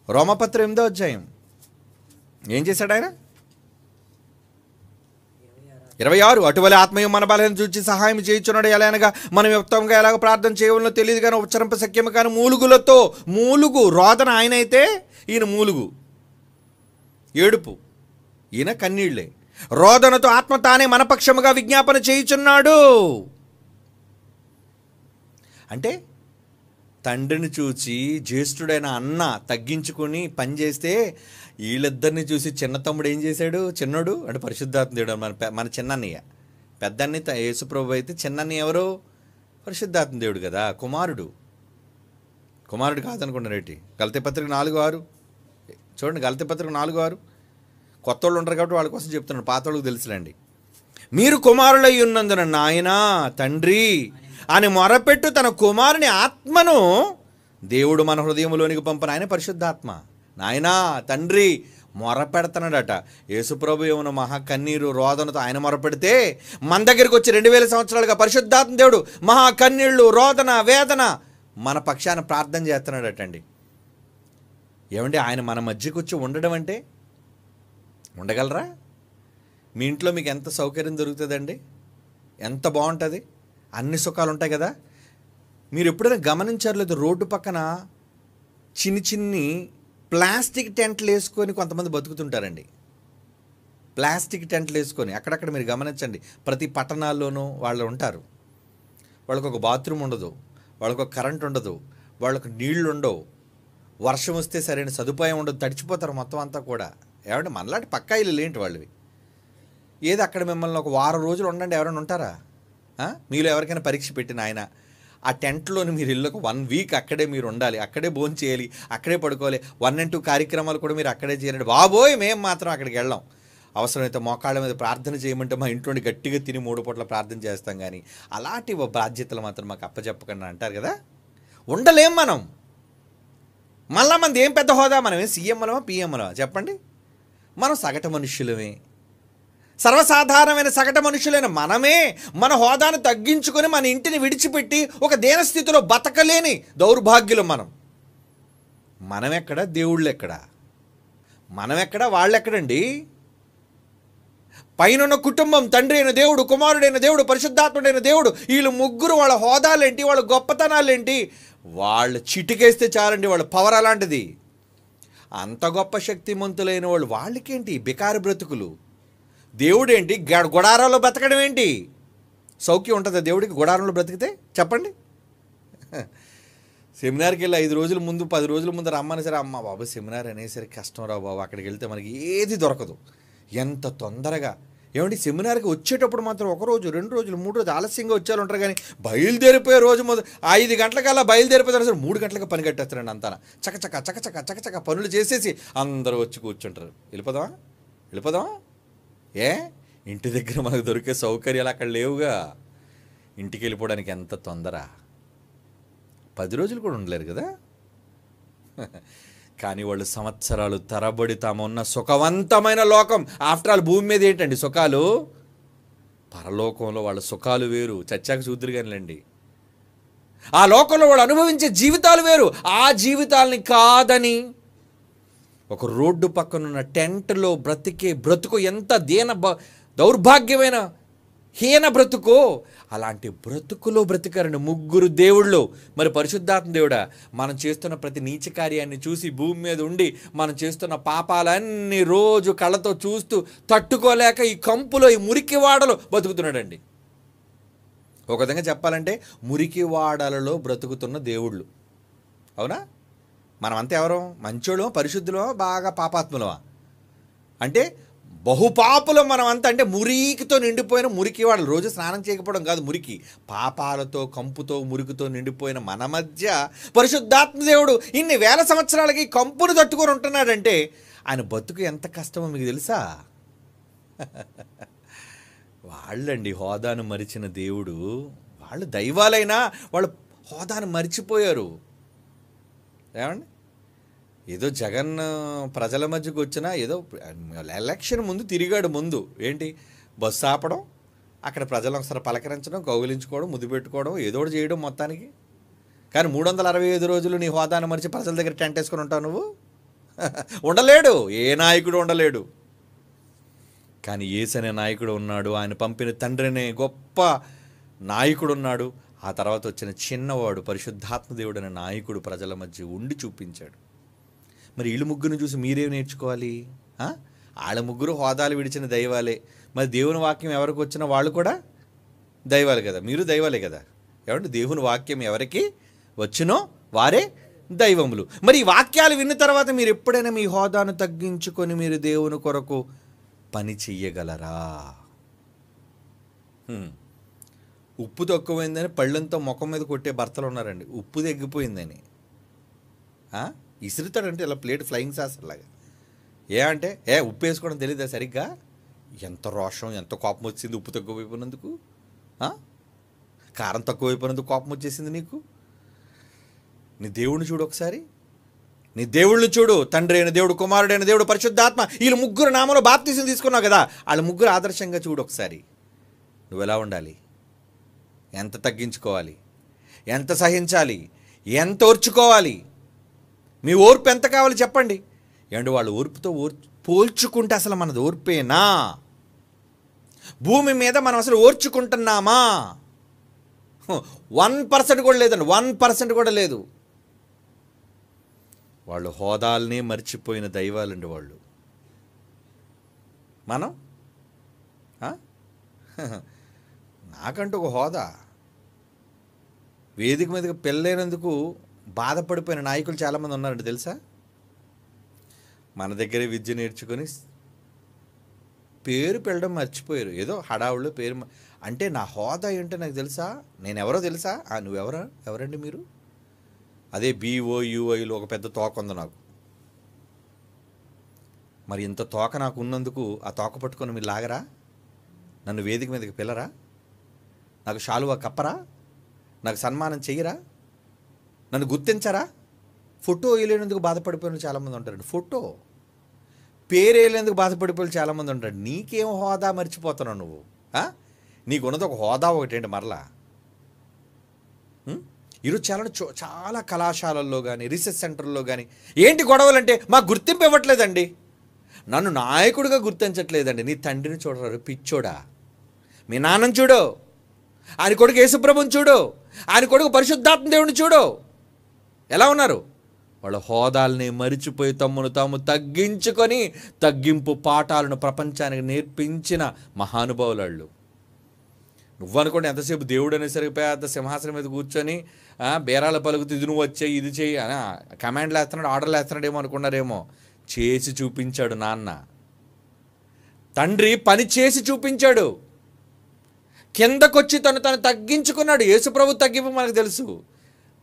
రోమపత్రిక 8వ అధ్యాయం ఏం చేశాడు ఆయన? 26. అటువలే ఆత్మీయ మన బలాన్ని చూచి సహాయం చేయించున్నాడు. ఎలా అనగా మనం యుక్తంగా ఎలాగ ప్రార్థన చేయవలనో తెలియదు కానీ ఉచ్చరింప శక్యము కానీ మూలుగు రోదన ఆయన అయితే, ఈయన మూలుగు ఏడుపు, ఈయన కన్నీళ్లే. రోదనతో ఆత్మ తానే మనపక్షముగా విజ్ఞాపన చేయుచున్నాడు. అంటే తండ్రిని చూచి జ్యేష్ఠుడైన అన్న తగ్గించుకొని పనిచేస్తే వీళ్ళిద్దరిని చూసి చిన్న తమ్ముడు ఏం చేశాడు? చిన్నోడు అంటే పరిశుద్ధాత్మ దేవుడు, మన చిన్నన్నయ్య. పెద్దన్ని యేసుప్రభు అయితే చిన్నన్నయ్య ఎవరు? పరిశుద్ధాత్మ దేవుడు కదా, కుమారుడు కాదనుకున్నారు ఏంటి? గలతీ పత్రిక 4:6 చూడండి. గలతీ పత్రిక 4:6. కొత్త వాళ్ళు ఉంటారు కాబట్టి వాళ్ళ కోసం చెప్తున్నాను, పాత వాళ్ళకి తెలుసులేండి. మీరు కుమారులై ఉన్నందున నాయనా తండ్రి అని మొరపెట్టు తన కుమారుని ఆత్మను దేవుడు మన హృదయంలోనికి పంపన ఆయన పరిశుద్ధాత్మ. నాయనా తండ్రి మొరపెడుతున్నాడట. యేసుప్రభు ఏమన్నా మహా కన్నీరు రోదనతో ఆయన మొరపెడితే మన దగ్గరికి వచ్చి 2000 సంవత్సరాలుగా పరిశుద్ధాత్మ దేవుడు మహా కన్నీళ్ళు, రోదన, వేదన మన పక్షాన ప్రార్థన చేస్తున్నాడటండి. ఏమండి ఆయన మన మధ్యకు వచ్చి ఉండడం అంటే ఉండగలరా? మీ ఇంట్లో మీకు ఎంత సౌకర్యం దొరుకుతుందండి? ఎంత బాగుంటుంది, అన్ని సుఖాలు ఉంటాయి కదా. మీరు ఎప్పుడైనా గమనించారు లేదు, రోడ్డు పక్కన చిన్ని ప్లాస్టిక్ టెంట్లు వేసుకొని కొంతమంది బతుకుతుంటారండి. ప్లాస్టిక్ టెంట్లు వేసుకొని అక్కడక్కడ మీరు గమనించండి. ప్రతి పట్టణాల్లోనూ వాళ్ళు ఉంటారు. వాళ్ళకు ఒక బాత్రూమ్ ఉండదు, వాళ్ళకు ఒక కరెంట్ ఉండదు, వాళ్ళకు నీళ్లు ఉండవు, వర్షం వస్తే సరైన సదుపాయం ఉండదు, తడిచిపోతారు మొత్తం అంతా కూడా. ఏమంటే మనలాంటి పక్కా ఇల్లు ఏంటి వాళ్ళవి? ఏది అక్కడ మిమ్మల్ని ఒక వారం రోజులు ఉండండి, ఎవరైనా ఉంటారా? మీలో ఎవరికైనా పరీక్ష పెట్టిన ఆయన ఆ టెంట్లోని మీరు ఇల్లు 1 వీక్ అక్కడే మీరు ఉండాలి, అక్కడే భోజనం చేయాలి, అక్కడే పడుకోవాలి. 1 and 2 కార్యక్రమాలు కూడా మీరు అక్కడే చేయాలి. బాబోయ్ మేము మాత్రం అక్కడికి వెళ్ళాం. అవసరమైతే మోకాళ్ళ మీద ప్రార్థన చేయమంటే మా ఇంట్లోని గట్టిగా తిని 3 పూట్ల ప్రార్థన చేస్తాం. కానీ అలాంటి బాధ్యతలు మాత్రం మాకు అప్పచెప్పకండి అంటారు కదా. ఉండలేం మనం. మళ్ళా మనది ఏం పెద్ద హోదా? మనమే సీఎంలమా పిఎంలమా చెప్పండి? మనం సగటు మనుష్యులమే. సర్వసాధారణమైన సగట మనుషులైన మనమే మన హోదాను తగ్గించుకొని మన ఇంటిని విడిచిపెట్టి ఒక దీనస్థితిలో బతకలేని దౌర్భాగ్యులు మనమెక్కడ, దేవుళ్ళు ఎక్కడ? మనమెక్కడ, వాళ్ళెక్కడండి? పైన కుటుంబం, తండ్రి అయిన దేవుడు, కుమారుడైన దేవుడు, పరిశుద్ధాత్ముడైన దేవుడు, వీళ్ళు ముగ్గురు వాళ్ళ హోదాలేంటి, వాళ్ళ గొప్పతనాలేంటి? వాళ్ళు చిటికేస్తే చాలండి, వాళ్ళ పవర్ అలాంటిది. అంత గొప్ప శక్తిమంతులైన వాళ్ళు వాళ్ళకేంటి బికారి బ్రతుకులు? దేవుడేంటి గుడారాల్లో బ్రతకడం ఏంటి? సౌఖ్యం ఉంటుందా దేవుడికి గుడారంలో బ్రతికితే? చెప్పండి. సెమినార్కి వెళ్ళి 5 రోజుల ముందు 10 రోజుల ముందు రమ్మని సరే, అమ్మ బాబు సెమినార్ అనేసరికి కష్టం రా బాబు, అక్కడికి వెళ్తే మనకి ఏది దొరకదు. ఎంత తొందరగా ఏమండి సెమినార్కి వచ్చేటప్పుడు మాత్రం 1 రోజు 2 రోజులు 3 రోజులు ఆలస్యంగా వచ్చేవాళ్ళు ఉంటారు, కానీ బయలుదేరిపోయే రోజు 5 గంటలకల్లా బయలుదేరిపోతారు, సరే 3 గంటలకు పని కట్టేస్తారండి. అంతా చకచక పనులు చేసేసి అందరూ వచ్చి కూర్చుంటారు. వెళ్ళిపోదామా? ఏ ఇంటి దగ్గర మనకు దొరికే సౌకర్యాలు అక్కడ లేవుగా. ఇంటికి వెళ్ళిపోవడానికి ఎంత తొందర? 10 రోజులు కూడా ఉండలేరు కదా. కానీ వాళ్ళు సంవత్సరాలు తరబడి తామున్న సుఖవంతమైన లోకం, ఆఫ్టర్ ఆల్ భూమి మీద ఏంటండి సుఖాలు? పరలోకంలో వాళ్ళ సుఖాలు వేరు, చచ్చాక చూద్దరు కానిలేండి. ఆ లోకంలో వాళ్ళు అనుభవించే జీవితాలు వేరు. ఆ జీవితాలని కాదని ఒక రోడ్డు పక్కనున్న టెంట్లో బ్రతుకు ఎంత దౌర్భాగ్యమైన హీన బ్రతుకో, అలాంటి బ్రతుకులో బ్రతికారండి ముగ్గురు దేవుళ్ళు. మరి పరిశుద్ధాత్మ దేవుడా, మనం చేస్తున్న ప్రతి నీచ కార్యాన్ని చూసి భూమి మీద ఉండి మనం చేస్తున్న పాపాలన్నీ రోజు కళ్ళతో చూస్తూ తట్టుకోలేక ఈ కంపులో, ఈ మురికివాడలో బతుకుతున్నాడండి. ఒక విధంగా చెప్పాలంటే మురికివాడలలో బ్రతుకుతున్న దేవుళ్ళు. అవునా? మనమంతా ఎవరో మంచోళ్ళమో, పరిశుద్ధులమో, బాగా పాపాత్ములమా? అంటే బహుపాపులం మనమంతా. అంటే మురికితో నిండిపోయిన మురికివాడలు. రోజు స్నానం చేయకపోవడం కాదు మురికి, పాపాలతో, కంపుతో, మురికితో నిండిపోయిన మన మధ్య పరిశుద్ధాత్మ దేవుడు ఇన్ని వేల సంవత్సరాలకి కంపును తట్టుకొని ఉంటున్నాడంటే ఆయన బతుకు ఎంత కష్టమో మీకు తెలుసా? వాళ్ళండి హోదాను మరిచిన దేవుడు. వాళ్ళు దైవాలైనా వాళ్ళు హోదాను మరిచిపోయారు. ఏమండి, ఏదో జగన్ ప్రజల మధ్యకు వచ్చినా, ఏదో ఎలక్షన్ ముందు తిరిగాడు. ముందు ఏంటి, బస్సు ఆపడం, అక్కడ ప్రజలు ఒకసారి పలకరించడం, కౌగిలించుకోవడం, ముద్దు పెట్టుకోవడం, ఏదో ఒకటి చేయడం మొత్తానికి. కానీ 365 రోజులు నీ హోదాను మరిచి ప్రజల దగ్గర టెంట్ వేసుకొని ఉంటావు నువ్వు? ఉండలేడు, ఏ నాయకుడు ఉండలేడు. కానీ యేసు అనే నాయకుడు ఉన్నాడు, ఆయన పంపిన తండ్రి అనే గొప్ప నాయకుడు ఉన్నాడు. ఆ తర్వాత వచ్చిన చిన్నవాడు పరిశుద్ధాత్మ దేవుడు అనే నాయకుడు ప్రజల మధ్య ఉండి చూపించాడు. మరి వీళ్ళు ముగ్గురిని చూసి మీరేం నేర్చుకోవాలి? వాళ్ళ ముగ్గురు హోదాలు విడిచిన దైవాలే. మరి దేవుని వాక్యం ఎవరికి వచ్చినా వాళ్ళు కూడా దైవాలు కదా, మీరు దైవాలే కదా. ఏమంటే దేవుని వాక్యం ఎవరికి వచ్చినో వారే దైవములు. మరి ఈ వాక్యాలు విన్న తర్వాత మీరు ఎప్పుడైనా మీ హోదాను తగ్గించుకొని మీరు దేవుని కొరకు పని చెయ్యగలరా? ఉప్పు తక్కువైందని పళ్ళంతో ముఖం మీద కొట్టే భర్తలు ఉన్నారండి. ఉప్పు తగ్గిపోయిందని ఇసురుతాడంటే ఇలా ప్లేట్ ఫ్లయింగ్ సాస్ లాగా. అంటే ఉప్పు వేసుకోవడం తెలియదా సరిగ్గా? ఎంత రోషం, ఎంత కోపం వచ్చింది ఉప్పు తక్కువైపోయినందుకు. కారం తక్కువైపోయినందుకు కోపం వచ్చేసింది నీకు. నీ దేవుడిని చూడు ఒకసారి, నీ దేవుళ్ళని చూడు. తండ్రి అయిన దేవుడు, కుమారుడైన దేవుడు, పరిశుద్ధాత్మ, వీళ్ళు ముగ్గురు నామంలో బాప్తిసం తీసుకున్నావు కదా, వాళ్ళ ముగ్గురు ఆదర్శంగా చూడు ఒకసారి. నువ్వు ఎలా ఉండాలి, ఎంత తగ్గించుకోవాలి, ఎంత సహించాలి, ఎంత ఓర్చుకోవాలి, మీ ఓర్పు ఎంత కావాలి చెప్పండి. ఏమంటే వాళ్ళ ఓర్పుతో పోల్చుకుంటే అసలు మనది ఓర్పేనా? భూమి మీద మనం అసలు ఓర్చుకుంటున్నామా? 1% కూడా లేదండి, 1% కూడా లేదు. వాళ్ళు హోదాల్ని మర్చిపోయిన దైవాలండి వాళ్ళు. మనం నాకంటూ ఒక హోదా, వేదిక మీదకి పెళ్ళైనందుకు బాధపడిపోయిన నాయకులు చాలామంది ఉన్నారండి తెలుసా? మన దగ్గరే విద్య నేర్చుకొని పేరు పెళ్ళడం మర్చిపోయారు. ఏదో హడావుళ్ళు పేరు. అంటే నా హోదా ఏంటో నాకు తెలుసా, నేను ఎవరో తెలుసా? ఎవరండి మీరు? అదే BOUIలో ఒక పెద్ద తోక ఉంది నాకు. మరి ఇంత తోక నాకు ఉన్నందుకు ఆ తోక పట్టుకొని మీరు లాగరా? నన్ను వేదిక మీదకి పిల్లరా? నాకు శాలువా కప్పరా? నాకు సన్మానం చెయ్యరా? నన్ను గుర్తించరా? ఫోటో వేయలేనందుకు బాధపడిపోయిన చాలామంది ఉంటారండి. ఫోటో పేరేళ్ళేందుకు బాధపడిపోయి చాలామంది ఉంటాడు. నీకేం హోదా మర్చిపోతున్నావు నువ్వు? నీకున్నది ఒక హోదా ఒకటేంటి మరలా? ఈరోజు చాలా కళాశాలల్లో కానీ రీసెర్చ్ సెంటర్లో కానీ ఏంటి గొడవలంటే మాకు గుర్తింపు ఇవ్వట్లేదండి, నన్ను నాయకుడిగా గుర్తించట్లేదండి. నీ తండ్రిని చూడరు పిచ్చోడా, మీ నాన్నని చూడు, ఆయన కొడుకు యేసుప్రభుని చూడు, ఆయన కొడుకు పరిశుద్ధాత్మ దేవుని చూడు, ఎలా ఉన్నారు? వాళ్ళ హోదాల్ని మరిచిపోయి తమ్మును తాము తగ్గించుకొని తగ్గింపు పాఠాలను ప్రపంచానికి నేర్పించిన మహానుభావులు. నువ్వనుకోండి ఎంతసేపు దేవుడు అనేసరికి పెద్ద సింహాసనం మీద కూర్చొని బేరాల పలుకుతూ ఇది నువ్వు వచ్చే ఇది చేయి అని కమాండ్లు వేస్తున్నాడు, ఆర్డర్లు వేస్తున్నాడేమో అనుకున్నారేమో. చేసి చూపించాడు నాన్న. తండ్రి పని చేసి చూపించాడు. కిందకొచ్చి తను తగ్గించుకున్నాడు. యేసుప్రభు తగ్గింపు మనకు తెలుసు.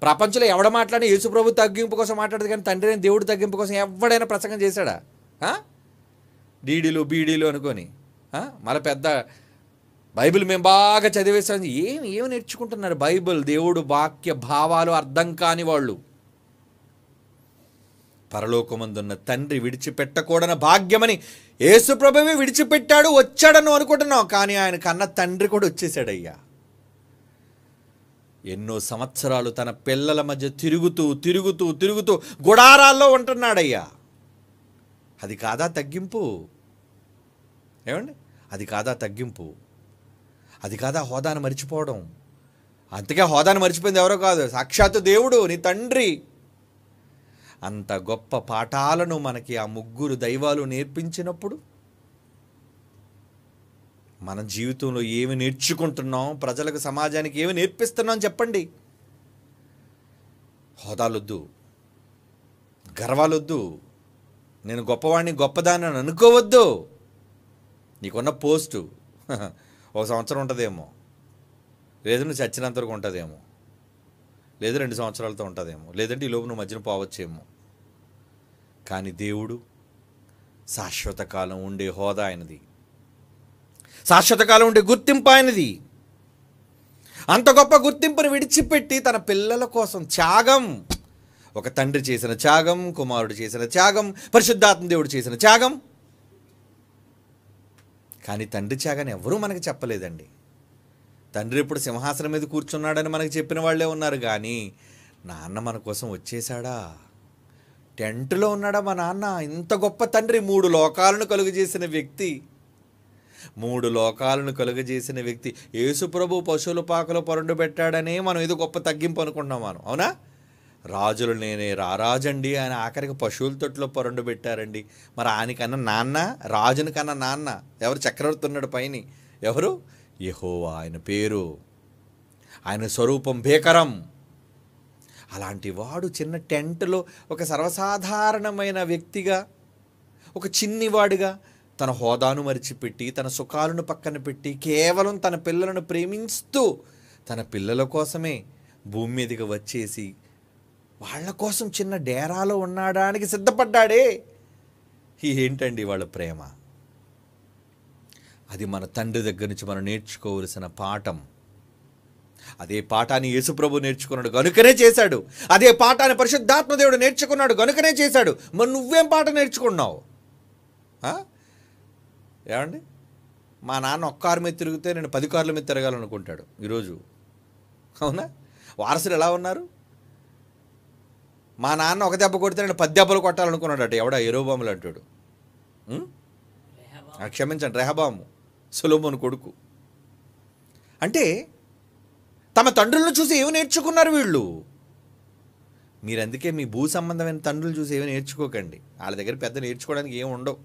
ప్రపంచంలో ఎవడ మాట్లాడినా యేసుప్రభు తగ్గింపు కోసం మాట్లాడదు, కానీ తండ్రి దేవుడు తగ్గింపు కోసం ఎవడైనా ప్రసంగం చేశాడా? డీడీలు బీడీలు అనుకొని మళ్ళీ పెద్ద బైబిల్ మేము బాగా చదివేసాం. ఏమి నేర్చుకుంటున్నారు? బైబిల్ దేవుడు వాక్య భావాలు అర్థం కాని వాళ్ళు. పరలోకమందున్న తండ్రి విడిచిపెట్టకూడని భాగ్యమని యేసుప్రభువే విడిచిపెట్టాడు, వచ్చాడని అనుకుంటున్నాం. కానీ ఆయన కన్న తండ్రి కూడా వచ్చేసాడయ్యా. ఎన్నో సంవత్సరాలు తన పిల్లల మధ్య తిరుగుతూ తిరుగుతూ తిరుగుతూ గుడారాల్లో ఉంటున్నాడయ్యా. అది కాదా తగ్గింపు? ఏమండి, అది కాదా తగ్గింపు? అది కాదా హోదాను మర్చిపోవడం? అంతగా హోదాను మర్చిపోయింది ఎవరో కాదు, సాక్షాత్తు దేవుడు, నీ తండ్రి. అంత గొప్ప పాఠాలను మనకి ఆ ముగ్గురు దైవాలు నేర్పించినప్పుడు మన జీవితంలో ఏమి నేర్చుకుంటున్నాం, ప్రజలకు సమాజానికి ఏమి నేర్పిస్తున్నాం చెప్పండి. హోదాలొద్దు, గర్వాలొద్దు, నేను గొప్పవాడిని గొప్పదాన్ని అని అనుకోవద్దు. నీకున్న పోస్టు ఒక సంవత్సరం ఉంటుందేమో, లేదు నువ్వు చచ్చినంత వరకు ఉంటుందేమో, లేదు 2 సంవత్సరాలతో ఉంటుందేమో, లేదంటే ఈ లోపు నువ్వు మధ్యన పోవచ్చేమో. కానీ దేవుడు శాశ్వత కాలం ఉండే హోదా ఆయనది, శాశ్వత కాలం ఉండే గుర్తింపు ఆయనది. అంత గొప్ప గుర్తింపును విడిచిపెట్టి తన పిల్లల కోసం త్యాగం, ఒక తండ్రి చేసిన త్యాగం, కుమారుడు చేసిన త్యాగం, పరిశుద్ధాత్మ దేవుడు చేసిన త్యాగం. కానీ తండ్రి త్యాగాన్ని ఎవరూ మనకి చెప్పలేదండి. తండ్రి ఇప్పుడు సింహాసనం మీద కూర్చున్నాడని మనకు చెప్పిన వాళ్ళే ఉన్నారు, కానీ నాన్న మన కోసం వచ్చేసాడా? టెంట్లో ఉన్నాడా మా నాన్న? ఇంత గొప్ప తండ్రి, 3 లోకాలను కలుగజేసిన వ్యక్తి, 3 లోకాలను కలుగజేసిన వ్యక్తి. యేసుప్రభు పశువుల పాకలో పరుండు పెట్టాడనే మనం ఏదో గొప్ప తగ్గింపు అనుకుంటున్నాం మనం, అవునా? రాజులు నేనే రారాజండి, ఆయన ఆఖరికి పశువుల తొట్టులో పరుండు పెట్టారండి. మరి ఆయనకన్నా నాన్న, రాజుని కన్నా నాన్న ఎవరు? చక్రవర్తి ఉన్నాడు పైన, ఎవరు? యెహోవా ఆయన పేరు, ఆయన స్వరూపం భీకరం. అలాంటి వాడు చిన్న టెంట్లో ఒక సర్వసాధారణమైన వ్యక్తిగా, ఒక చిన్నివాడిగా తన హోదాను మరిచిపెట్టి, తన సుఖాలను పక్కన పెట్టి, కేవలం తన పిల్లలను ప్రేమిస్తూ తన పిల్లల కోసమే భూమి మీదకి వచ్చేసి వాళ్ళ కోసం చిన్న డేరాలో ఉండడానికి సిద్ధపడ్డాడే. ఏంటండి వాళ్ళ ప్రేమ? అది మన తండ్రి దగ్గర నుంచి మనం నేర్చుకోవలసిన పాఠం. అదే పాఠాన్ని యేసుప్రభు నేర్చుకున్నాడు గనుకనే చేశాడు. అదే పాఠాన్ని పరిశుద్ధాత్మ దేవుడు నేర్చుకున్నాడు గనుకనే చేశాడు. మరి నువ్వేం పాఠం నేర్చుకున్నావు? ఏమండి, మా నాన్న ఒక్క కారు మీద తిరిగితే నేను 10 కార్ల మీద తిరగాలనుకుంటాడు ఈరోజు, అవునా? వారసులు ఎలా ఉన్నారు? మా నాన్న ఒక దెబ్బ కొడితే నేను 10 దెబ్బలు కొట్టాలనుకున్నాడట. ఎవడా? యెరోబాములు అంటాడు. క్షమించండి, రెహబాము, సొలొమోను కొడుకు. అంటే తమ తండ్రులను చూసి ఏమి నేర్చుకున్నారు వీళ్ళు? మీరందుకే మీ భూ సంబంధమైన తండ్రులు చూసి ఏమి నేర్చుకోకండి. వాళ్ళ దగ్గర పెద్ద నేర్చుకోవడానికి ఏమి ఉండవు.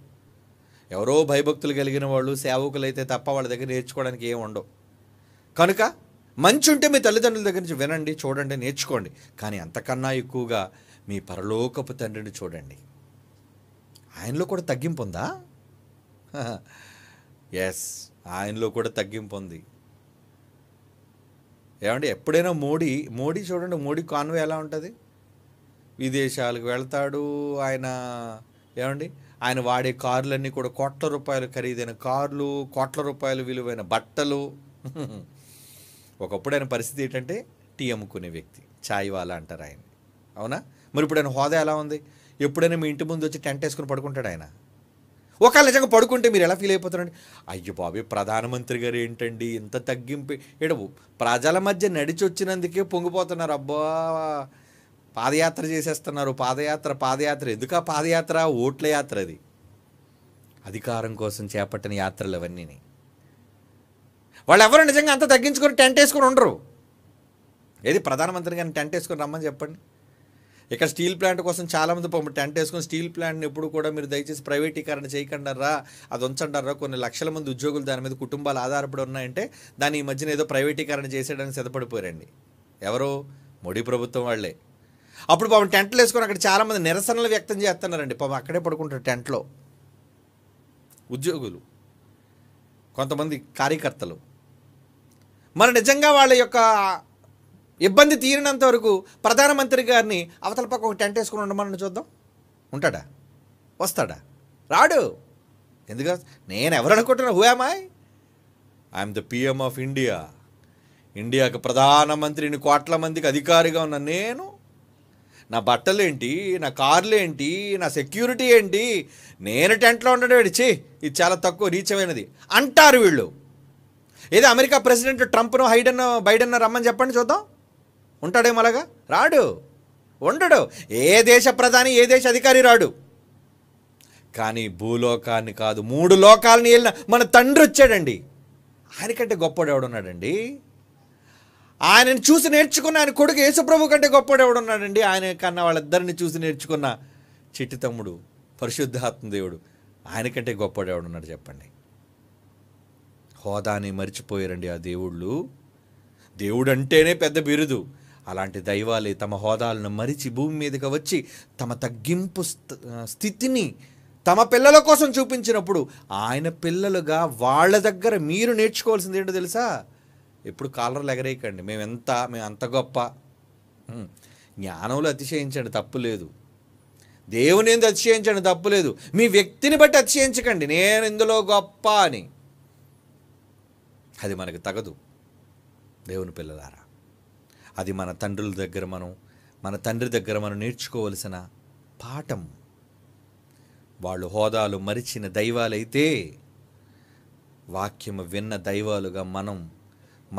ఎవరో భయభక్తులు కలిగిన వాళ్ళు, సేవకులు అయితే తప్ప వాళ్ళ దగ్గర నేర్చుకోవడానికి ఏమి ఉండవు. కనుక మంచి ఉంటే మీ తల్లిదండ్రుల దగ్గర నుంచి వినండి, చూడండి, నేర్చుకోండి. కానీ అంతకన్నా ఎక్కువగా మీ పరలోకపు తండ్రిని చూడండి. ఆయనలో కూడా తగ్గింపు ఉందా? ఎస్, ఆయనలో కూడా తగ్గింపు ఉంది. ఏమండి, ఎప్పుడైనా మోడీ చూడండి, మోడీ కాన్వే ఎలా ఉంటుంది? విదేశాలకు వెళ్తాడు ఆయన. ఏమండి, ఆయన వాడే కార్లన్నీ కూడా కోట్ల రూపాయలు ఖరీదైన కార్లు, కోట్ల రూపాయలు విలువైన బట్టలు. ఒకప్పుడు ఆయన పరిస్థితి ఏంటంటే టీ అమ్ముకునే వ్యక్తి, చాయ్ వాలా అంటారు ఆయన, అవునా? మరి ఇప్పుడు ఆయన హోదా ఎలా ఉంది? ఎప్పుడైనా మీ ఇంటి ముందు వచ్చి టెంట్ వేసుకుని పడుకుంటాడు ఆయన? ఒకవేళ నిజంగా పడుకుంటే మీరు ఎలా ఫీల్ అయిపోతారండి? అయ్యో బాబు, ప్రధానమంత్రి గారు ఏంటండి ఇంత తగ్గింపు, ఏడవు ప్రజల మధ్య నడిచి వచ్చినందుకే పొంగిపోతున్నారు. అబ్బా, పాదయాత్ర చేసేస్తున్నారు. పాదయాత్ర ఎందుకు? ఆ పాదయాత్ర ఓట్ల యాత్ర. అది అధికారం కోసం చేపట్టిన యాత్రలు అవన్నీ. వాళ్ళు ఎవరు నిజంగా అంత తగ్గించుకొని టెంట్ వేసుకొని ఉండరు. ఏది ప్రధానమంత్రి గారిని టెంట్ వేసుకొని రమ్మని చెప్పండి. ఇక్కడ స్టీల్ ప్లాంట్ కోసం చాలామంది టెంట్ వేసుకొని, స్టీల్ ప్లాంట్ని ఎప్పుడు కూడా మీరు దయచేసి ప్రైవేటీకరణ చేయకండారా, అది ఉంచండారా, కొన్ని లక్షల మంది ఉద్యోగులు దాని మీద కుటుంబాలు ఆధారపడి ఉన్నాయంటే దాన్ని ఈ మధ్యన ఏదో ప్రైవేటీకరణ చేసేయడానికి సిద్ధపడిపోయారండి. ఎవరో మోడీ ప్రభుత్వం వాళ్ళే. అప్పుడు పాపం టెంట్లు వేసుకొని అక్కడ చాలామంది నిరసనలు వ్యక్తం చేస్తున్నారండి. పాపం అక్కడే పడుకుంటారు టెంట్లో ఉద్యోగులు, కొంతమంది కార్యకర్తలు. మరి నిజంగా వాళ్ళ యొక్క ఇబ్బంది తీరినంత వరకు ప్రధానమంత్రి గారిని అవతల పక్క ఒక టెంట్ వేసుకుని ఉండమని చూద్దాం. ఉంటాడా? వస్తాడా? రాడు. ఎందుకు? నేను ఎవరు అనుకుంటున్నా? Who am I'm the PM of India. ఇండియాకి ప్రధానమంత్రిని, కోట్ల మందికి అధికారిగా ఉన్న నేను, నా బట్టలేంటి, నా కార్లు ఏంటి, నా సెక్యూరిటీ ఏంటి, నేను టెంట్లో ఉండడం విడిచి ఇది చాలా తక్కువ నీచమైనది అంటారు వీళ్ళు. ఏదో అమెరికా ప్రెసిడెంట్ ట్రంప్ను, బైడెన్ రమ్మని చెప్పండి చూద్దాం. ఉంటాడేమో అలాగా? రాడు, ఉండడు. ఏ దేశ ప్రధాని, ఏ దేశ అధికారి రాడు. కానీ భూలోకాన్ని కాదు, 3 లోకాలని వెళ్ళిన మన తండ్రి వచ్చాడండి. ఆయనకంటే గొప్పవాడు ఎవడున్నాడండి? ఆయనను చూసి నేర్చుకున్న ఆయన కొడుకు యేసుప్రభు కంటే గొప్పవాడు ఎవడున్నాడండి? ఆయన కన్నా వాళ్ళిద్దరిని చూసి నేర్చుకున్న చిట్టి తమ్ముడు పరిశుద్ధాత్మ దేవుడు, ఆయనకంటే గొప్పవాడు ఎవడున్నాడు చెప్పండి? హోదాని మర్చిపోయారండి ఆ దేవుళ్ళు. దేవుడు అంటేనే పెద్ద బిరుదు. అలాంటి దైవాలే తమ హోదాలను మరిచి భూమి మీదకి వచ్చి తమ తగ్గింపు స్థితిని తమ పిల్లల కోసం చూపించినప్పుడు, ఆయన పిల్లలుగా వాళ్ళ దగ్గర మీరు నేర్చుకోవాల్సింది ఏంటో తెలుసా? ఎప్పుడు కాలర్లు ఎగరేయకండి. మేము అంత గొప్ప. జ్ఞానంలో అతిశయించండి, తప్పు లేదు. దేవుని ఎందుకు అతిశయించండి, తప్పు లేదు. మీ వ్యక్తిని బట్టి అతిశయించకండి, నేను ఇందులో గొప్ప అని. అది మనకు తగదు దేవుని పిల్లలారా. అది మన తండ్రుల దగ్గర మన తండ్రి దగ్గర మనం నేర్చుకోవలసిన పాఠం. వాళ్ళు హోదాలు మరిచిన దైవాలైతే వాక్యము విన్న దైవాలుగా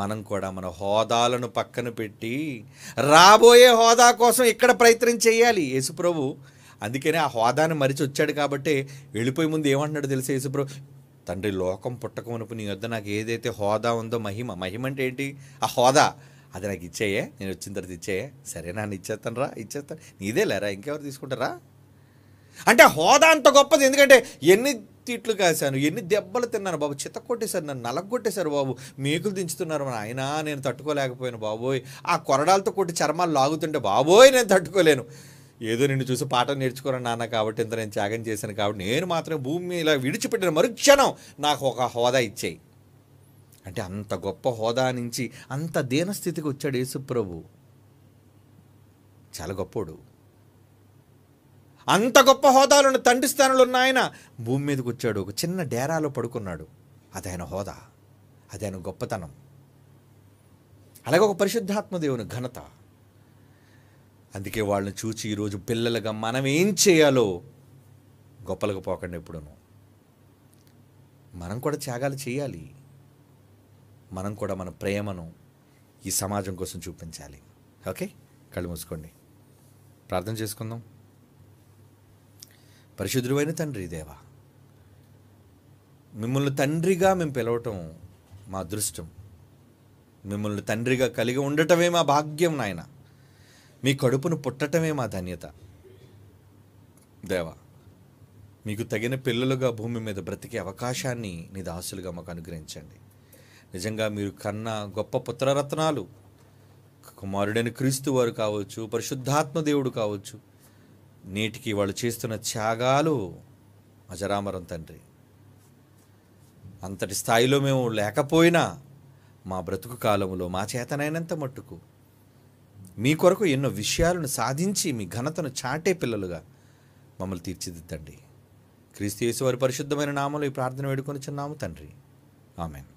మనం కూడా మన హోదాలను పక్కన పెట్టి రాబోయే హోదా కోసం ఇక్కడ ప్రయత్నం చేయాలి. యేసుప్రభు అందుకనే ఆ హోదాను మరిచి వచ్చాడు కాబట్టి వెళ్ళిపోయే ముందు ఏమంటున్నాడు తెలుసా యేసుప్రభు? తండ్రి, లోకం పుట్టకమునుపు నీ వద్ద నాకు ఏదైతే హోదా ఉందో, మహిమ అంటే ఏంటి? ఆ హోదా అది నాకు ఇచ్చేయే, నేను వచ్చిన తర్వాత ఇచ్చేయే. సరే నాన్న, ఇచ్చేస్తాను. నీదే లేరా, ఇంకెవరు తీసుకుంటారా? అంటే హోదా అంత గొప్పది. ఎందుకంటే ఎన్ని తిట్లు కాశాను, ఎన్ని దెబ్బలు తిన్నాను బాబు, చితక్కొట్టేశారు, నన్ను నలగొట్టేశారు బాబు, మేకులు దించుతున్నారు మన ఆయన, నేను తట్టుకోలేకపోయాను బాబోయ్. ఆ కొరడాలతో కొట్టి చర్మాలు లాగుతుంటే బాబోయ్ నేను తట్టుకోలేను. ఏదో నిన్ను చూసి పాఠం నేర్చుకోరని నాన్న, కాబట్టి ఇంత నేను త్యాగం చేశాను, కాబట్టి నేను మాత్రం భూమి ఇలా విడిచిపెట్టిన మరుక్షణం నాకు ఒక హోదా ఇచ్చేయి అంటే, అంత గొప్ప హోదా నుంచి అంత దీనస్థితికి వచ్చాడు యేసుప్రభు. చాలా గొప్పోడు. అంత గొప్ప హోదాలు ఉన్న తండ్రి స్థానంలో ఉన్న ఆయన భూమి మీదకి వచ్చాడు, ఒక చిన్న డేరాలో పడుకున్నాడు. అది ఆయన హోదా, అది ఆయన గొప్పతనం. అలాగే ఒక పరిశుద్ధాత్మ దేవుని ఘనత. అందుకే వాళ్ళని చూచి ఈరోజు పిల్లలుగా మనం ఏం చేయాలో గొప్పలకు పోకండి. ఎప్పుడును మనం కూడా త్యాగాలు చేయాలి. మనం కూడా మన ప్రేమను ఈ సమాజం కోసం చూపించాలి. ఓకే, కళ్ళు మూసుకోండి, ప్రార్థన చేసుకుందాం. పరిశుద్ధుడైన తండ్రి దేవా, మిమ్మల్ని తండ్రిగా మేము పిలవటం మా అదృష్టం. మిమ్మల్ని తండ్రిగా కలిగి ఉండటమే మా భాగ్యం నాయన. మీ కడుపును పుట్టటమే మా ధన్యత దేవా. మీకు తగిన పిల్లలుగా భూమి మీద బ్రతికే అవకాశాన్ని నీ దాసులుగా మాకు అనుగ్రహించండి. నిజంగా మీరు కన్నా గొప్ప పుత్రరత్నాలు కుమారుడైన క్రీస్తు వారు కావచ్చు, పరిశుద్ధాత్మ దేవుడు కావచ్చు, నేటికి వాళ్ళు చేస్తున్న త్యాగాలు అజరామరం తండ్రి. అంతటి స్థాయిలో మేము లేకపోయినా మా బ్రతుకు కాలంలో మా చేతనైనంత మట్టుకు మీ కొరకు ఎన్నో విషయాలను సాధించి మీ ఘనతను చాటే పిల్లలుగా మమ్మల్ని తీర్చిదిద్దండి. క్రీస్తు యేసు వారి పరిశుద్ధమైన నామములో ఈ ప్రార్థన వేడుకొనిచున్నాము తండ్రి, ఆమేన్.